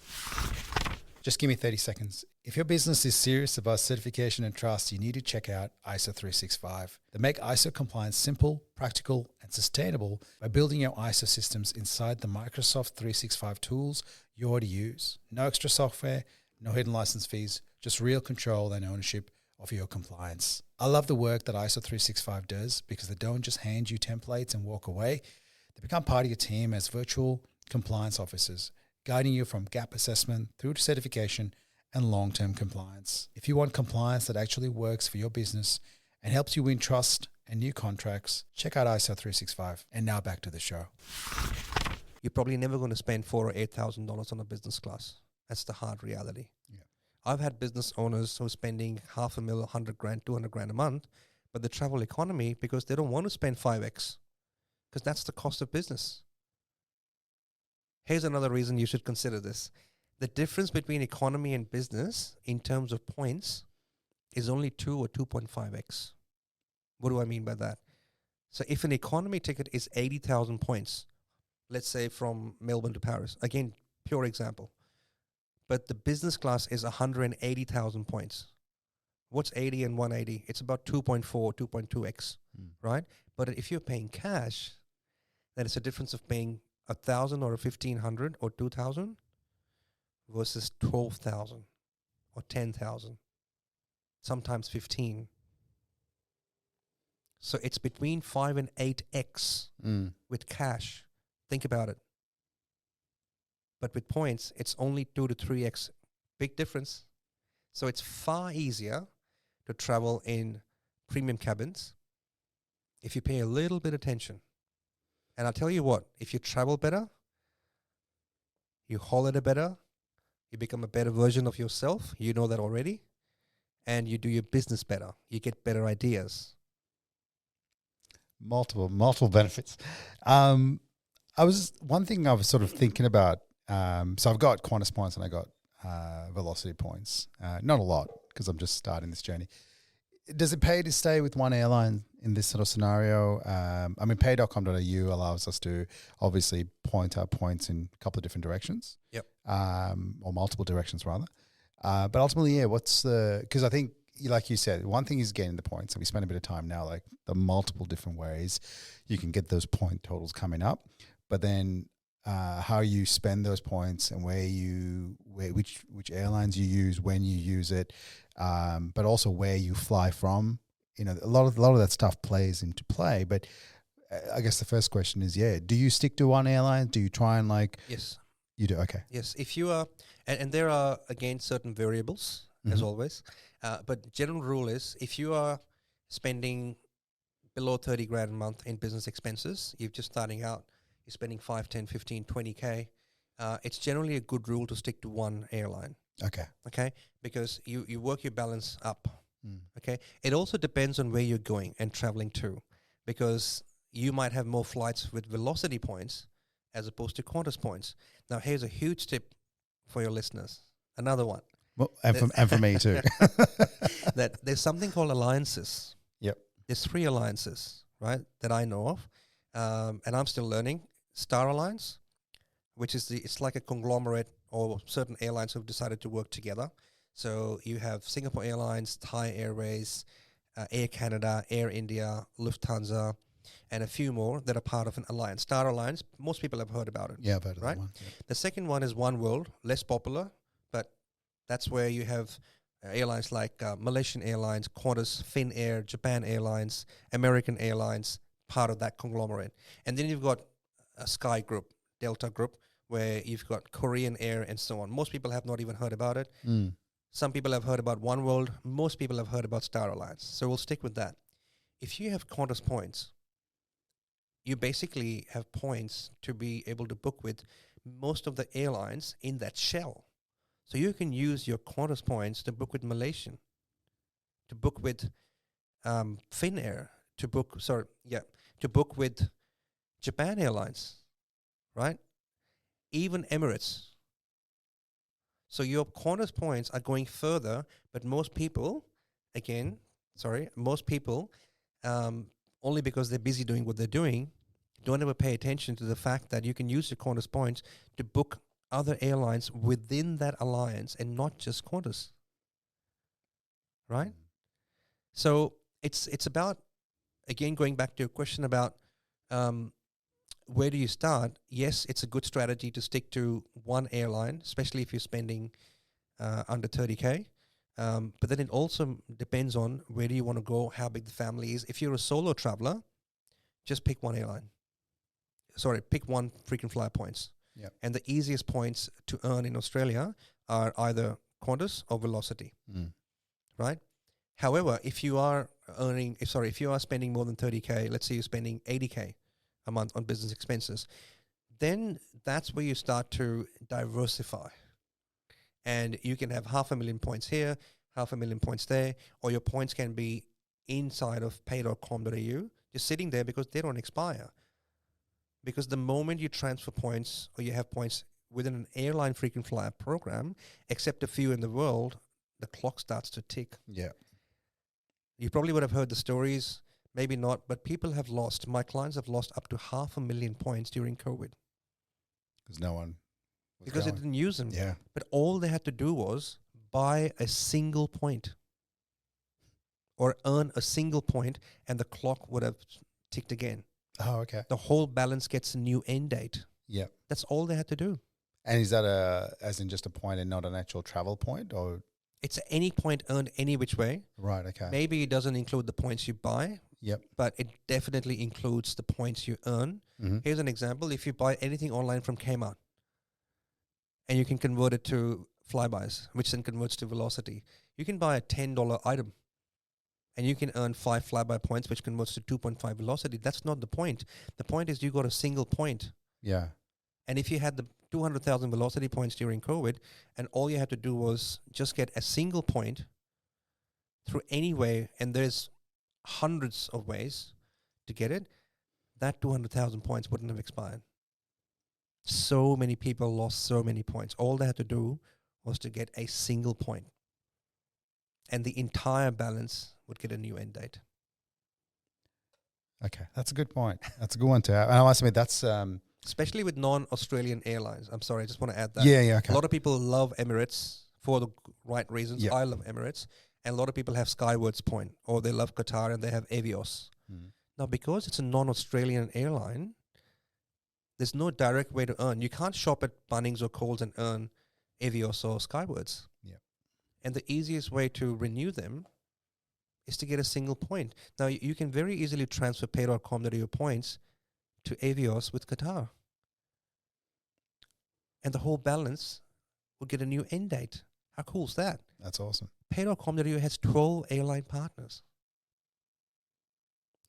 Just give me 30 seconds. If your business is serious about certification and trust, you need to check out ISO 365. They make ISO compliance simple, practical, and sustainable by building your ISO systems inside the Microsoft 365 tools you already use. No extra software, no hidden license fees, just real control and ownership of your compliance. I love the work that ISO 365 does because they don't just hand you templates and walk away. They become part of your team as virtual compliance officers, guiding you from gap assessment through to certification and long-term compliance. If you want compliance that actually works for your business and helps you win trust and new contracts, check out ISO 365. And now back to the show. You're probably never going to spend $4,000 or $8,000 on a business class. That's the hard reality. Yeah. I've had business owners who are spending $500,000, $100,000, $200,000 a month, but the travel economy because they don't want to spend 5x, because that's the cost of business. Here's another reason you should consider this. The difference between economy and business in terms of points is only 2 or 2.5x. What do I mean by that? So if an economy ticket is 80,000 points, let's say from Melbourne to Paris, again, pure example, but the business class is 180,000 points. What's 80 and 180? It's about 2.4, 2.2x, right? But if you're paying cash, then it's a difference of paying 1,000 or 1,500 or 2,000 versus 12,000 or 10,000, sometimes 15. So it's between 5 and 8x with cash. Think about it. But with points, it's only 2 to 3x. Big difference. So it's far easier to travel in premium cabins if you pay a little bit attention. And I'll tell you what, if you travel better, you holiday better, you become a better version of yourself, you know that already, and you do your business better. You get better ideas. Multiple benefits. One thing I was sort of thinking about, so I've got Qantas points and I got velocity points. Not a lot because I'm just starting this journey. Does it pay to stay with one airline in this sort of scenario? I mean, pay.com.au allows us to obviously point our points in a couple of different directions. Yep. Or multiple directions rather. But ultimately, yeah, because I think, like you said, one thing is getting the points. And we spend a bit of time now, like the multiple different ways you can get those point totals coming up. But then how you spend those points and which airlines you use, when you use it, but also where you fly from. You know, a lot of that stuff plays into play. But I guess the first question is, do you stick to one airline? Do you try and Yes. You do? Okay. Yes. If you are, and there are, again, certain variables, as always. But general rule is, if you are spending below 30 grand a month in business expenses, you're just starting out, you're spending 5, 10, 15, 20K, it's generally a good rule to stick to one airline. Okay. Because you work your balance up. Okay. It also depends on where you're going and traveling to, because you might have more flights with velocity points as opposed to Qantas points. Now, here's a huge tip for your listeners. Another one. Well, and for me too. That there's something called alliances. Yep. There's 3 alliances, right, that I know of, and I'm still learning. Star Alliance, which is it's like a conglomerate or certain airlines who've decided to work together. So you have Singapore Airlines, Thai Airways, Air Canada, Air India, Lufthansa, and a few more that are part of an alliance. Star Alliance, most people have heard about it. Yeah, I've heard of right? that one. Yeah. The second one is One World, less popular, but that's where you have airlines like Malaysian Airlines, Qantas, Finnair, Japan Airlines, American Airlines, part of that conglomerate. And then you've got a Sky Group, Delta Group, where you've got Korean Air and so on. Most people have not even heard about it. Some people have heard about One World. Most people have heard about Star Alliance. So we'll stick with that. If you have Qantas points, you basically have points to be able to book with most of the airlines in that shell. So you can use your Qantas points to book with Malaysian, to book with Finnair, to book with Japan Airlines, right? Even Emirates. So your Qantas points are going further, but most people, only because they're busy doing what they're doing, don't ever pay attention to the fact that you can use your Qantas points to book other airlines within that alliance and not just Qantas, right? So it's about, again, going back to your question about where do you start? Yes, it's a good strategy to stick to one airline, especially if you're spending under 30K. But then it also depends on where do you want to go, how big the family is. If you're a solo traveler, just pick one airline. Pick one frequent flyer points. Yep. And the easiest points to earn in Australia are either Qantas or Velocity, right? However, if you are spending more than 30K, let's say you're spending 80K a month on business expenses, then that's where you start to diversify. And you can have 500,000 points here, 500,000 points there, or your points can be inside of pay.com.au, just sitting there because they don't expire. Because the moment you transfer points or you have points within an airline frequent flyer program, except a few in the world, the clock starts to tick. Yeah. You probably would have heard the stories, maybe not, but people have lost, my clients have lost up to 500,000 points during COVID. Because no one was Because they going. didn't use them. Yeah. But all they had to do was buy a single point or earn a single point and the clock would have ticked again. Oh, okay. The whole balance gets a new end date. Yeah. That's all they had to do. And is that as in just a point and not an actual travel point, or? It's any point earned any which way. Right. Okay. Maybe it doesn't include the points you buy. Yep. But it definitely includes the points you earn. Mm-hmm. Here's an example. If you buy anything online from Kmart and you can convert it to Flybys, which then converts to Velocity, you can buy a $10 item and you can earn 5 Flyby points, which converts to 2.5 Velocity. That's not the point. The point is you got a single point. Yeah. And if you had the 200,000 Velocity points during COVID and all you had to do was just get a single point through any way, and there's hundreds of ways to get it, that 200,000 points wouldn't have expired. So many people lost so many points. All they had to do was to get a single point. And the entire balance would get a new end date. Okay. That's a good point. That's a good one to have. And I must admit, that's... Especially with non-Australian airlines. I'm sorry, I just want to add that. Yeah, okay. A lot of people love Emirates for the right reasons. Yep. I love Emirates. And a lot of people have Skywards Point, or they love Qatar and they have Avios. Now, because it's a non-Australian airline, there's no direct way to earn. You can't shop at Bunnings or Coles and earn Avios or Skywards. Yep. And the easiest way to renew them is to get a single point. Now, you can very easily transfer pay.com.au points to Avios with Qatar. And the whole balance will get a new end date. How cool is that? That's awesome. Pay.com.au has 12 airline partners.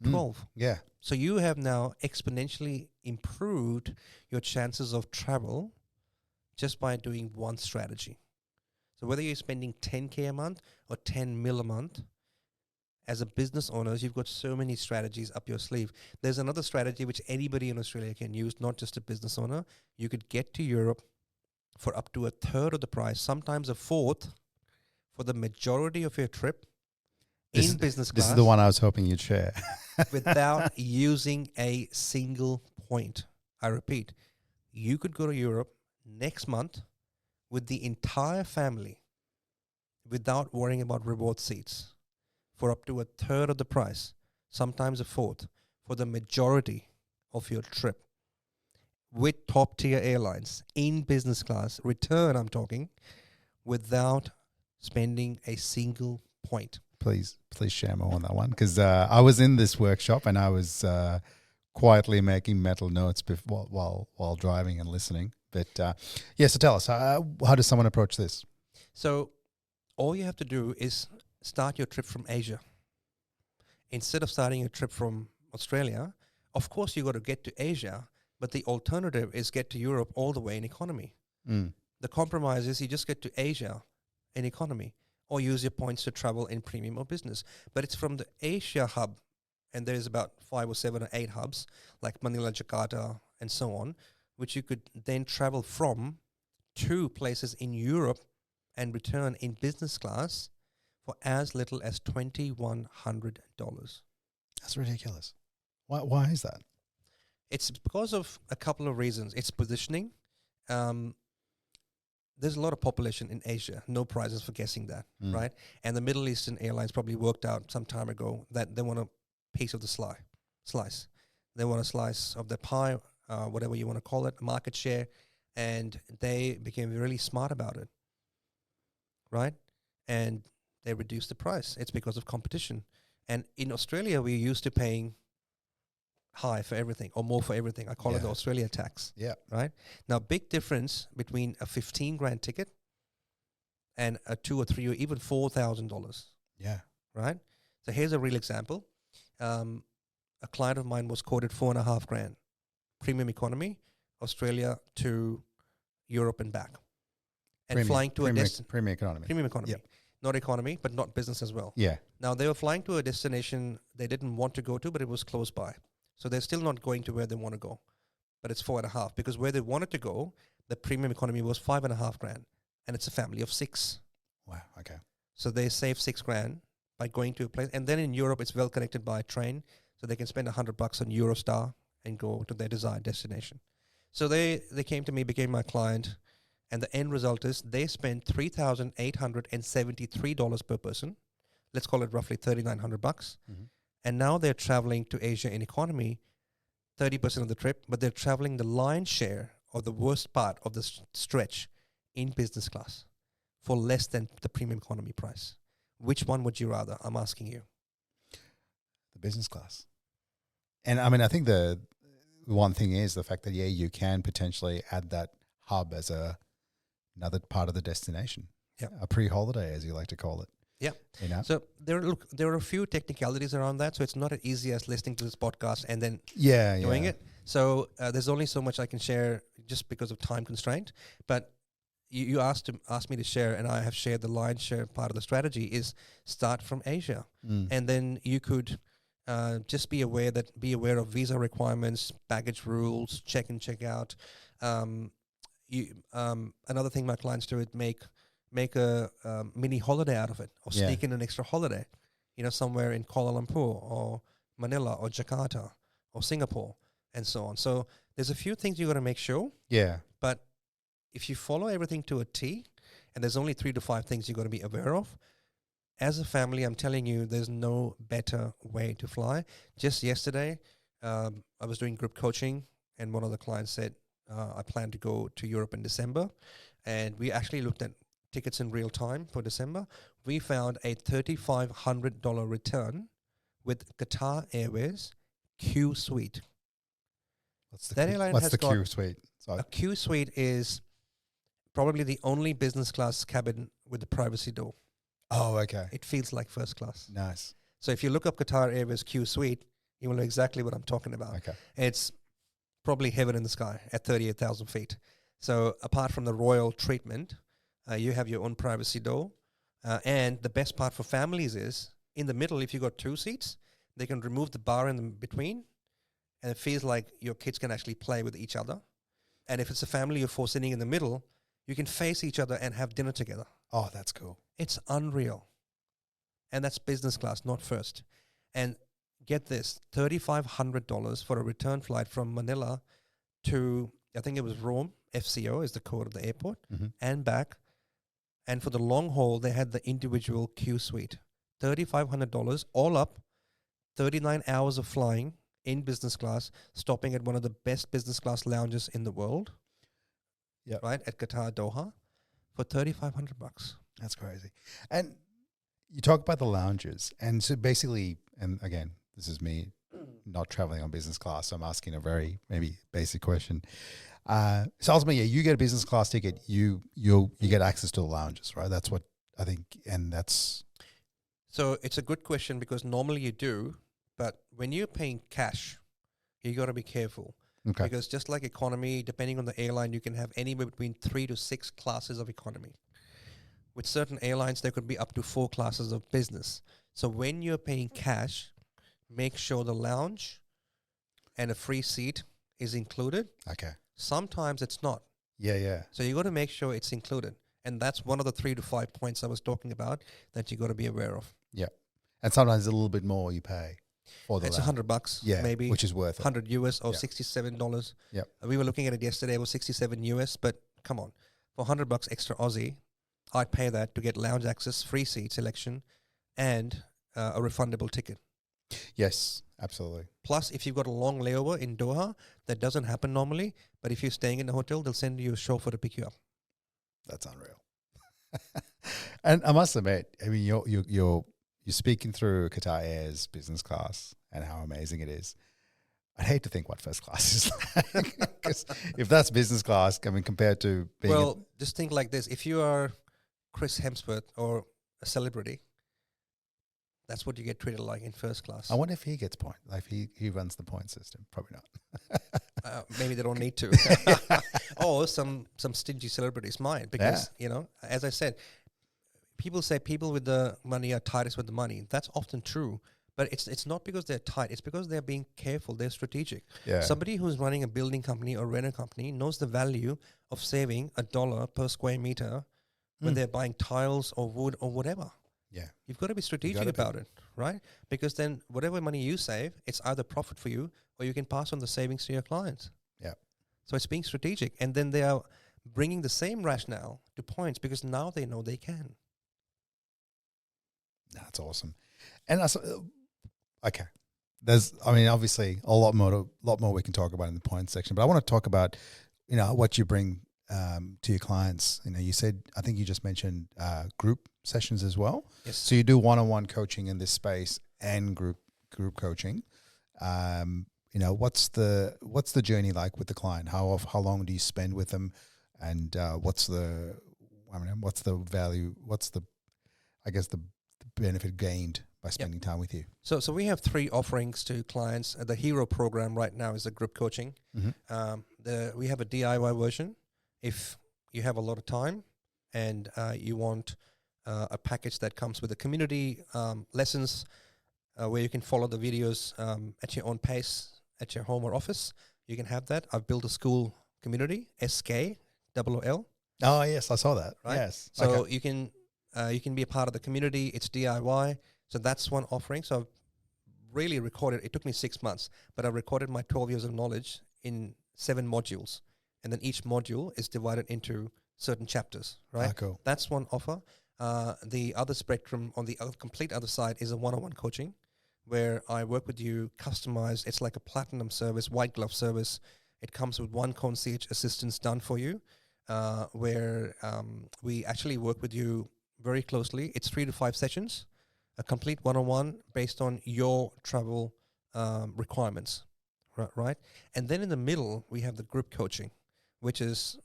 12. Yeah. So you have now exponentially improved your chances of travel just by doing one strategy. So whether you're spending 10K a month or 10 mil a month, as a business owner, you've got so many strategies up your sleeve. There's another strategy which anybody in Australia can use, not just a business owner. You could get to Europe for up to a third of the price, sometimes a fourth, for the majority of your trip in business class. This is the one I was hoping you'd share. Without using a single point. I repeat, you could go to Europe next month with the entire family without worrying about reward seats for up to a third of the price, sometimes a fourth, for the majority of your trip with top-tier airlines in business class, return I'm talking, without spending a single point. Please share more on that one, because I was in this workshop and I was quietly making mental notes while driving and listening. But so tell us, how does someone approach this? So all you have to do is start your trip from Asia. Instead of starting your trip from Australia, of course you got to get to Asia, but the alternative is get to Europe all the way in economy. The compromise is you just get to Asia in economy. or use your points to travel in premium or business. But it's from the Asia hub, and there's about 5 or 7 or 8 hubs like Manila, Jakarta, and so on, which you could then travel from to places in Europe and return in business class for as little as $2,100. That's ridiculous. Why is that? It's because of a couple of reasons. It's positioning. There's a lot of population in Asia. No prizes for guessing that, right? And the Middle Eastern airlines probably worked out some time ago that they want a piece of the slice. They want a slice of the pie, whatever you want to call it, market share, and they became really smart about it, right? And they reduced the price. It's because of competition. And in Australia, we're used to paying high for everything or more for everything. I call it the Australia tax. Yeah. Right? Now, big difference between a 15 grand ticket and a $2 or $3 or even $4,000. Yeah. Right? So here's a real example. A client of mine was quoted 4.5 grand, premium economy, Australia to Europe and back. And flying to premium economy. Premium economy. Yep. Not economy, but not business as well. Yeah. Now, they were flying to a destination they didn't want to go to, but it was close by. So they're still not going to where they want to go. But it's 4.5 because where they wanted to go, the premium economy was 5.5 grand. And it's a family of 6. Wow. Okay. So they save 6 grand by going to a place. And then in Europe, it's well connected by train. So they can spend $100 on Eurostar and go to their desired destination. So they came to me, became my client. And the end result is they spent $3,873 per person. Let's call it roughly $3,900. Mm-hmm. And now they're traveling to Asia in economy, 30% of the trip, but they're traveling the lion's share or the worst part of the stretch in business class for less than the premium economy price. Which one would you rather? I'm asking you. The business class. And I mean, I think the one thing is the fact that, you can potentially add that hub as another part of the destination. Yeah. A pre-holiday, as you like to call it. Yeah. You know? So there are a few technicalities around that. So it's not as easy as listening to this podcast and then doing it. So there's only so much I can share just because of time constraint. But you asked me to share, and I have shared the lion's share part of the strategy is start from Asia. And then you could just be aware of visa requirements, baggage rules, check in, check out. Another thing my clients do is make a mini holiday out of it, or sneak in an extra holiday, somewhere in Kuala Lumpur or Manila or Jakarta or Singapore and so on. So there's a few things you got to make sure. Yeah. But if you follow everything to a T, and there's only 3 to 5 things you got to be aware of, as a family, I'm telling you, there's no better way to fly. Just yesterday, I was doing group coaching, and one of the clients said, I plan to go to Europe in December. And we actually looked at tickets in real time for December. We found a $3,500 return with Qatar Airways Q Suite. What's the Q Suite? A Q Suite is probably the only business class cabin with the privacy door. Oh, okay. It feels like first class. Nice. So if you look up Qatar Airways Q Suite, you will know exactly what I'm talking about. Okay. It's probably heaven in the sky at 38,000 feet. So apart from the royal treatment, you have your own privacy door. And the best part for families is, in the middle, if you got 2 seats, they can remove the bar in the between, and it feels like your kids can actually play with each other. And if it's a family of 4 sitting in the middle, you can face each other and have dinner together. Oh, that's cool. It's unreal. And that's business class, not first. And get this, $3,500 for a return flight from Manila to, I think it was Rome, FCO is the code of the airport, and back. And for the long haul, they had the individual Q Suite. $3,500 all up, 39 hours of flying in business class, stopping at one of the best business class lounges in the world. Yeah. Right, at Qatar Doha for $3,500. That's crazy. And you talk about the lounges. And so basically, and again, this is me not traveling on business class, so I'm asking a very maybe basic question. So ultimately, you get a business class ticket, you get access to the lounges, right? That's what I think, and that's... So it's a good question because normally you do, but when you're paying cash, you got to be careful. Okay. Because just like economy, depending on the airline, you can have anywhere between 3 to 6 classes of economy. with certain airlines, there could be up to 4 classes of business. So when you're paying cash, make sure the lounge and a free seat is included. Okay. Sometimes it's not. Yeah. So you got to make sure it's included. And that's one of the 3 to 5 points I was talking about that you got to be aware of. Yeah. And sometimes a little bit more you pay for the It's lounge. $100, Yeah, maybe which is worth it. 100 US or Yeah. $67. Yep. We were looking at it yesterday. It was 67 US, but come on, for $100 extra Aussie, I'd pay that to get lounge access, free seat selection, and a refundable ticket. Yes, absolutely. Plus, if you've got a long layover in Doha, that doesn't happen normally. But if you're staying in the hotel, they'll send you a chauffeur to pick you up. That's unreal. And I must admit, I mean, you're speaking through Qatar Air's business class and how amazing it is. I'd hate to think what first class is like, because if that's business class, I mean, compared to being Well, just think like this: if you are Chris Hemsworth or a celebrity, that's what you get treated like in first class. I wonder if he gets point. Like he runs the point system. Probably not. Maybe they don't need to. Or some stingy celebrities might, because as I said, people say people with the money are tightest with the money. That's often true, but it's not because they're tight. It's because they're being careful. They're strategic. Yeah. Somebody who's running a building company or rental company knows the value of saving $1 per square meter when they're buying tiles or wood or whatever. Yeah. You've got to be strategic about it, right? Because then whatever money you save, it's either profit for you or you can pass on the savings to your clients. Yeah. So it's being strategic. And then they are bringing the same rationale to points because now they know they can. That's awesome. And okay, there's, I mean, obviously a lot more we can talk about in the points section, but I want to talk about, what you bring to your clients. You said, I think you just mentioned group sessions as well. Yes. So you do one-on-one coaching in this space and group coaching. What's the journey like with the client? How long do you spend with them, and what's the value? What's the benefit gained by spending time with you? So we have 3 offerings to clients. The hero program right now is the group coaching. Mm-hmm. We have a DIY version. If you have a lot of time and you want a package that comes with the community lessons where you can follow the videos at your own pace at your home or office, you can have that. I've built a school community, SKOOL. Oh yes, I saw that. Right? Yes. So Okay. you can be a part of the community. It's DIY. So that's one offering. So I've really recorded. It took me 6 months, but I recorded my 12 years of knowledge in 7 modules, and then each module is divided into certain chapters. Right. Cool. That's one offer. The other spectrum on the complete other side is a one-on-one coaching, where I work with you, customized. It's like a platinum service, white glove service. It comes with 1 concierge assistance done for you, where we actually work with you very closely. It's 3 to 5 sessions, a complete one-on-one based on your travel requirements, right? And then in the middle, we have the group coaching, which is,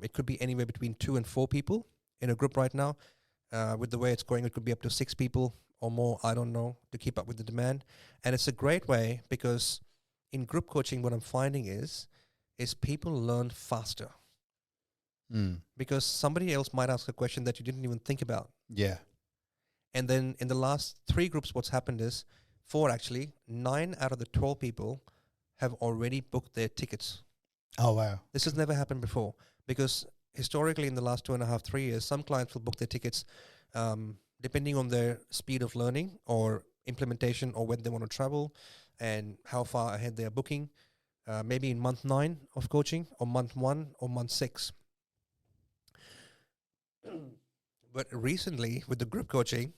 it could be anywhere between 2 and 4 people in a group right now. With the way it's going, it could be up to 6 people or more, I don't know, to keep up with the demand. And it's a great way because in group coaching, what I'm finding is people learn faster. Because somebody else might ask a question that you didn't even think about. Yeah. And then in the last 3 groups, what's happened is 4 actually, 9 out of the 12 people have already booked their tickets. Oh, wow. This has never happened before because historically in the last 2.5, 3 years, some clients will book their tickets depending on their speed of learning or implementation or when they want to travel and how far ahead they are booking, maybe in month 9 of coaching or month 1 or month 6. But recently with the group coaching,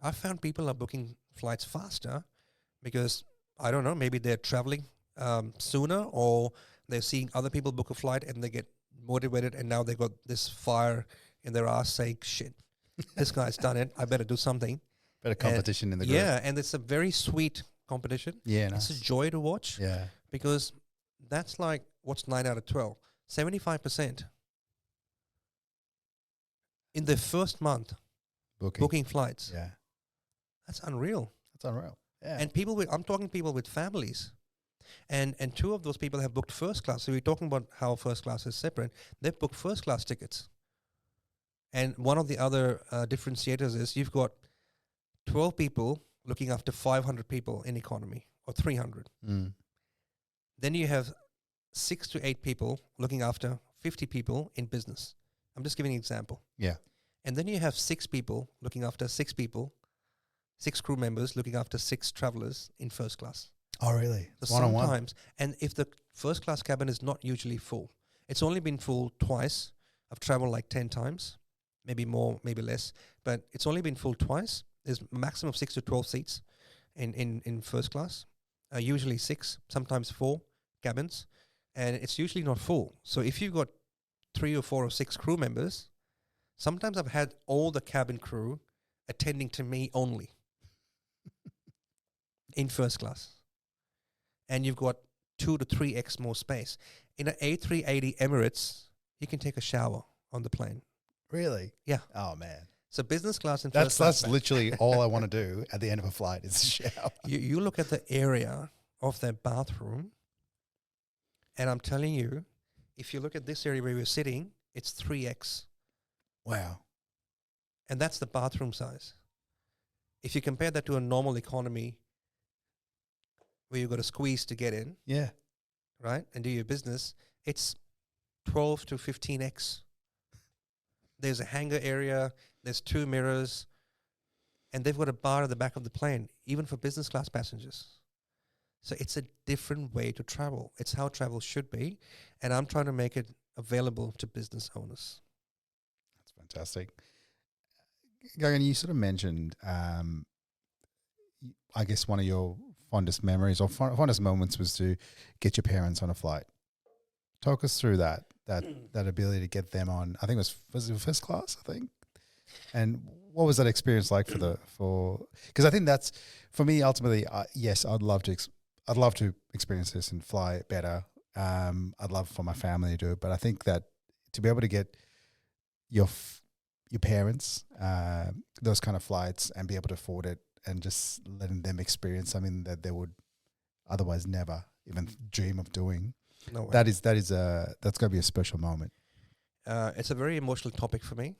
I found people are booking flights faster because, I don't know, maybe they're traveling sooner or they're seeing other people book a flight and they get motivated and now they got this fire in their ass saying, shit, this guy's done it. I better do something. Better competition in the group. Yeah, and it's a very sweet competition. Yeah, nice. It's a joy to watch. Yeah. Because that's like, what's 9 out of 12? 75% in the first month booking flights. Yeah. That's unreal. That's unreal. Yeah. And I'm talking people with families. And 2 of those people have booked first class. So we're talking about how first class is separate. They've booked first class tickets. And one of the other differentiators is you've got 12 people looking after 500 people in economy, or 300. Mm. Then you have 6 to 8 people looking after 50 people in business. I'm just giving an example. Yeah. And then you have 6 people looking after 6 people, 6 crew members looking after 6 travelers in first class. Oh, really? So One-on-one? sometimes, and if the first class cabin is not usually full, it's only been full twice. I've traveled like 10 times, maybe more, maybe less, but it's only been full twice. There's a maximum of 6 to 12 seats in first class, usually 6, sometimes 4 cabins, and it's usually not full. So if you've got 3 or 4 or 6 crew members, sometimes I've had all the cabin crew attending to me only in first class. And you've got 2 to 3x more space. In an A380 Emirates, you can take a shower on the plane. Really? Yeah. Oh, man. So business class and first That's class. literally all I want to do at the end of a flight is shower. You look at the area of that bathroom, and I'm telling you, if you look at this area where we're sitting, it's 3x. Wow. And that's the bathroom size. If you compare that to a normal economy where you've got to squeeze to get in, Yeah. right, and do your business, it's 12 to 15x. There's a hangar area, there's 2 mirrors, and they've got a bar at the back of the plane, even for business class passengers. So it's a different way to travel. It's how travel should be, and I'm trying to make it available to business owners. That's fantastic. Gagan, you sort of mentioned, I guess one of your fondest memories or fondest moments was to get your parents on a flight. Talk us through that ability to get them on. I think it was it first class, I think. And what was that experience like because I think that's for me ultimately. Yes, I'd love to experience this and fly better. I'd love for my family to do it, but I think that to be able to get your parents those kind of flights and be able to afford it and just letting them experience something that they would otherwise never even dream of doing. No way. That's got to be a special moment. It's a very emotional topic for me.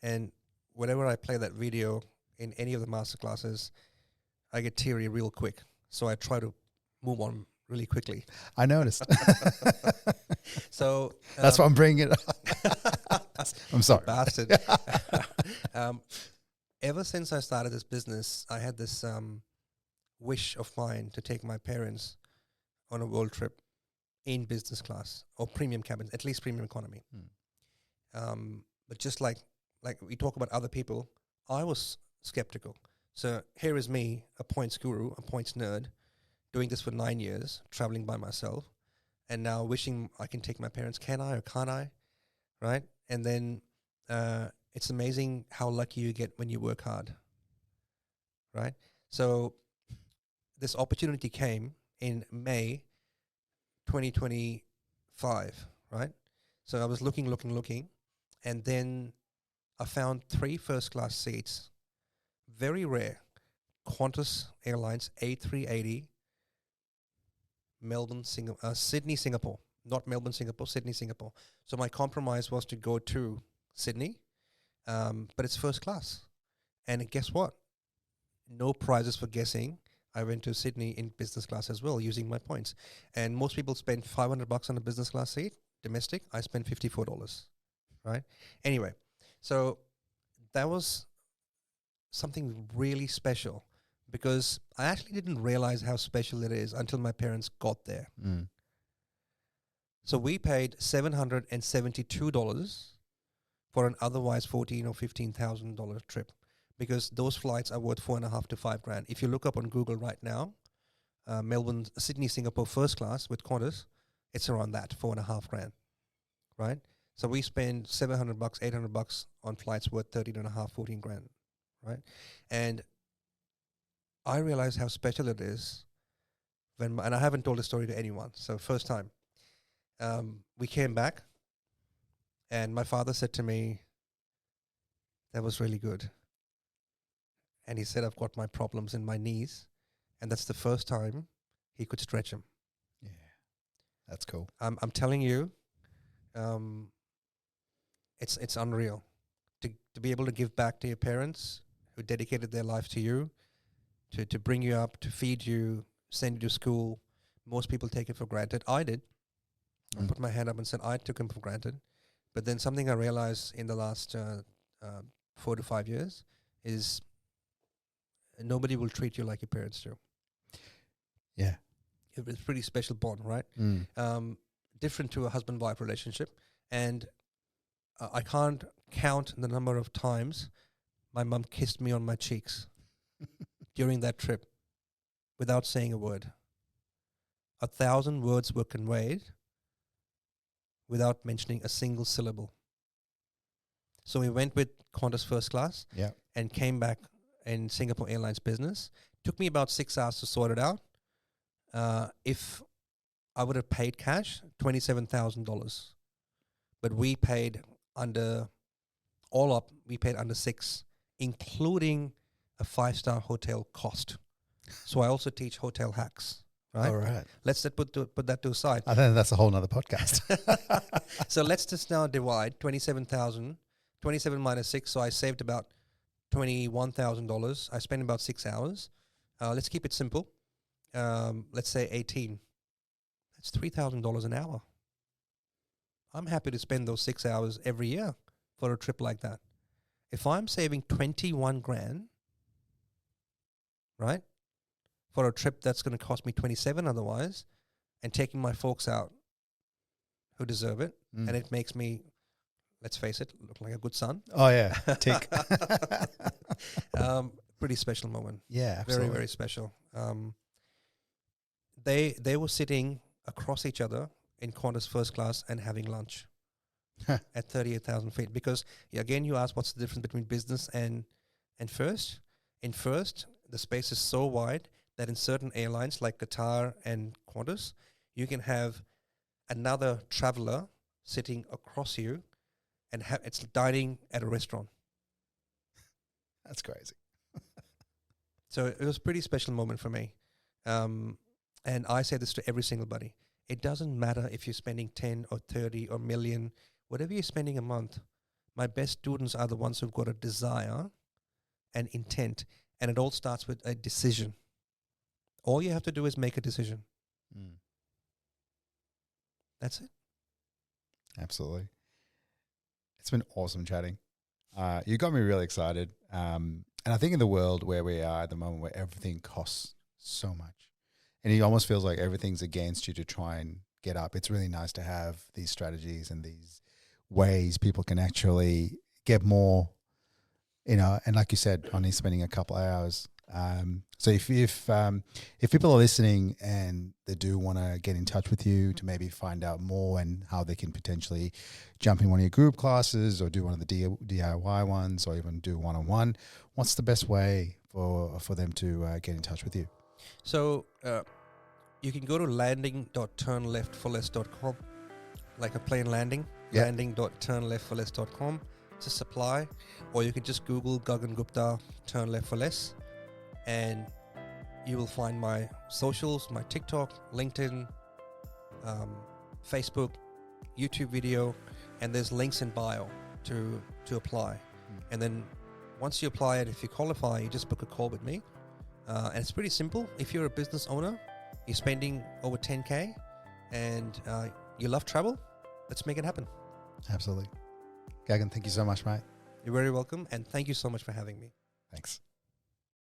And whenever I play that video in any of the masterclasses, I get teary real quick. So I try to move on really quickly. I noticed. So that's why I'm bringing it up. I'm sorry. Bastard. Ever since I started this business, I had this wish of mine to take my parents on a world trip in business class or premium cabins, at least premium economy. But just like we talk about other people, I was skeptical. So here is me, a points guru, a points nerd, doing this for 9 years, traveling by myself, and now wishing I can take my parents. Can I or can't I? Right? And then it's amazing how lucky you get when you work hard. Right? So this opportunity came in May 2025, right? So I was looking, and then I found 3 first-class seats, very rare, Qantas Airlines A380, Sydney, Singapore, not Melbourne, Singapore, Sydney, Singapore. So my compromise was to go to Sydney, but it's first class. And guess what? No prizes for guessing. I went to Sydney in business class as well, using my points. And most people spend $500 on a business class seat, domestic. I spent $54, right? Anyway, so that was something really special because I actually didn't realize how special it is until my parents got there. So we paid $772 for an otherwise $14,000 or $15,000 trip, because those flights are worth $4.5 to $5,000. If you look up on Google right now, Melbourne, Sydney, Singapore first class with Qantas, it's around that $4.5 right? So we spend $700, $800 on flights worth $13.5, $14,000, right? And I realized how special it is when, and I haven't told the story to anyone. So first time, we came back, and my father said to me, "That was really good." And he said, "I've got my problems in my knees." And that's the first time he could stretch them. Yeah, that's cool. I'm telling you, it's unreal to be able to give back to your parents who dedicated their life to you, to bring you up, to feed you, send you to school. Most people take it for granted. I did. I put my hand up and said I took them for granted. But then something I realized in the last 4 to 5 years is nobody will treat you like your parents do. Yeah. It's a pretty special bond, right? Different to a husband-wife relationship. And I can't count the number of times my mum kissed me on my cheeks during that trip without saying a word. 1,000 words were conveyed without mentioning a single syllable. So we went with Qantas first class and came back in Singapore Airlines business. Took me about 6 hours to sort it out. If I would have paid cash, $27,000. But we paid under, all up, we paid under 6, including a 5-star hotel cost. So I also teach hotel hacks. Right? All right. Let's put that to the side. I think that's a whole nother podcast. So let's just now divide 27,000, 27 minus 6. So I saved about $21,000. I spent about 6 hours. Let's keep it simple. Let's say 18. That's $3,000 an hour. I'm happy to spend those 6 hours every year for a trip like that. If I'm saving 21 grand, right, for a trip that's going to cost me 27 otherwise, and taking my folks out who deserve it, and it makes me, let's face it, look like a good son. Oh yeah, tick. Pretty special moment. Yeah, absolutely. Very, very special. They were sitting across each other in Qantas first class and having lunch at 38,000 feet. Because again, you asked what's the difference between business and first. In first, the space is so wide that in certain airlines like Qatar and Qantas, you can have another traveler sitting across you and it's dining at a restaurant. That's crazy. So it was a pretty special moment for me. And I say this to every single buddy. It doesn't matter if you're spending 10 or 30 or million, whatever you're spending a month. My best students are the ones who've got a desire and intent. And it all starts with a decision. All you have to do is make a decision. That's it. Absolutely. It's been awesome chatting. You got me really excited. And I think in the world where we are at the moment, where everything costs so much, and it almost feels like everything's against you to try and get up, it's really nice to have these strategies and these ways people can actually get more, you know, and like you said, only spending a couple of hours. So if people are listening and they do want to get in touch with you to maybe find out more and how they can potentially jump in one of your group classes or do one of the DIY ones or even do one-on-one, what's the best way for them to get in touch with you? So you can go to landing.turnleftforless.com, like a plane landing, landing.turnleftforless.com. It's a supply, or you can just Google Gagan Gupta Turn Left for Less, and you will find my socials, my TikTok, LinkedIn, Facebook, YouTube video, and there's links in bio to apply. And then once you apply it, if you qualify, you just book a call with me. And it's pretty simple. If you're a business owner, you're spending over 10K and you love travel, let's make it happen. Absolutely. Gagan, thank you so much, mate. You're very welcome. And thank you so much for having me. Thanks.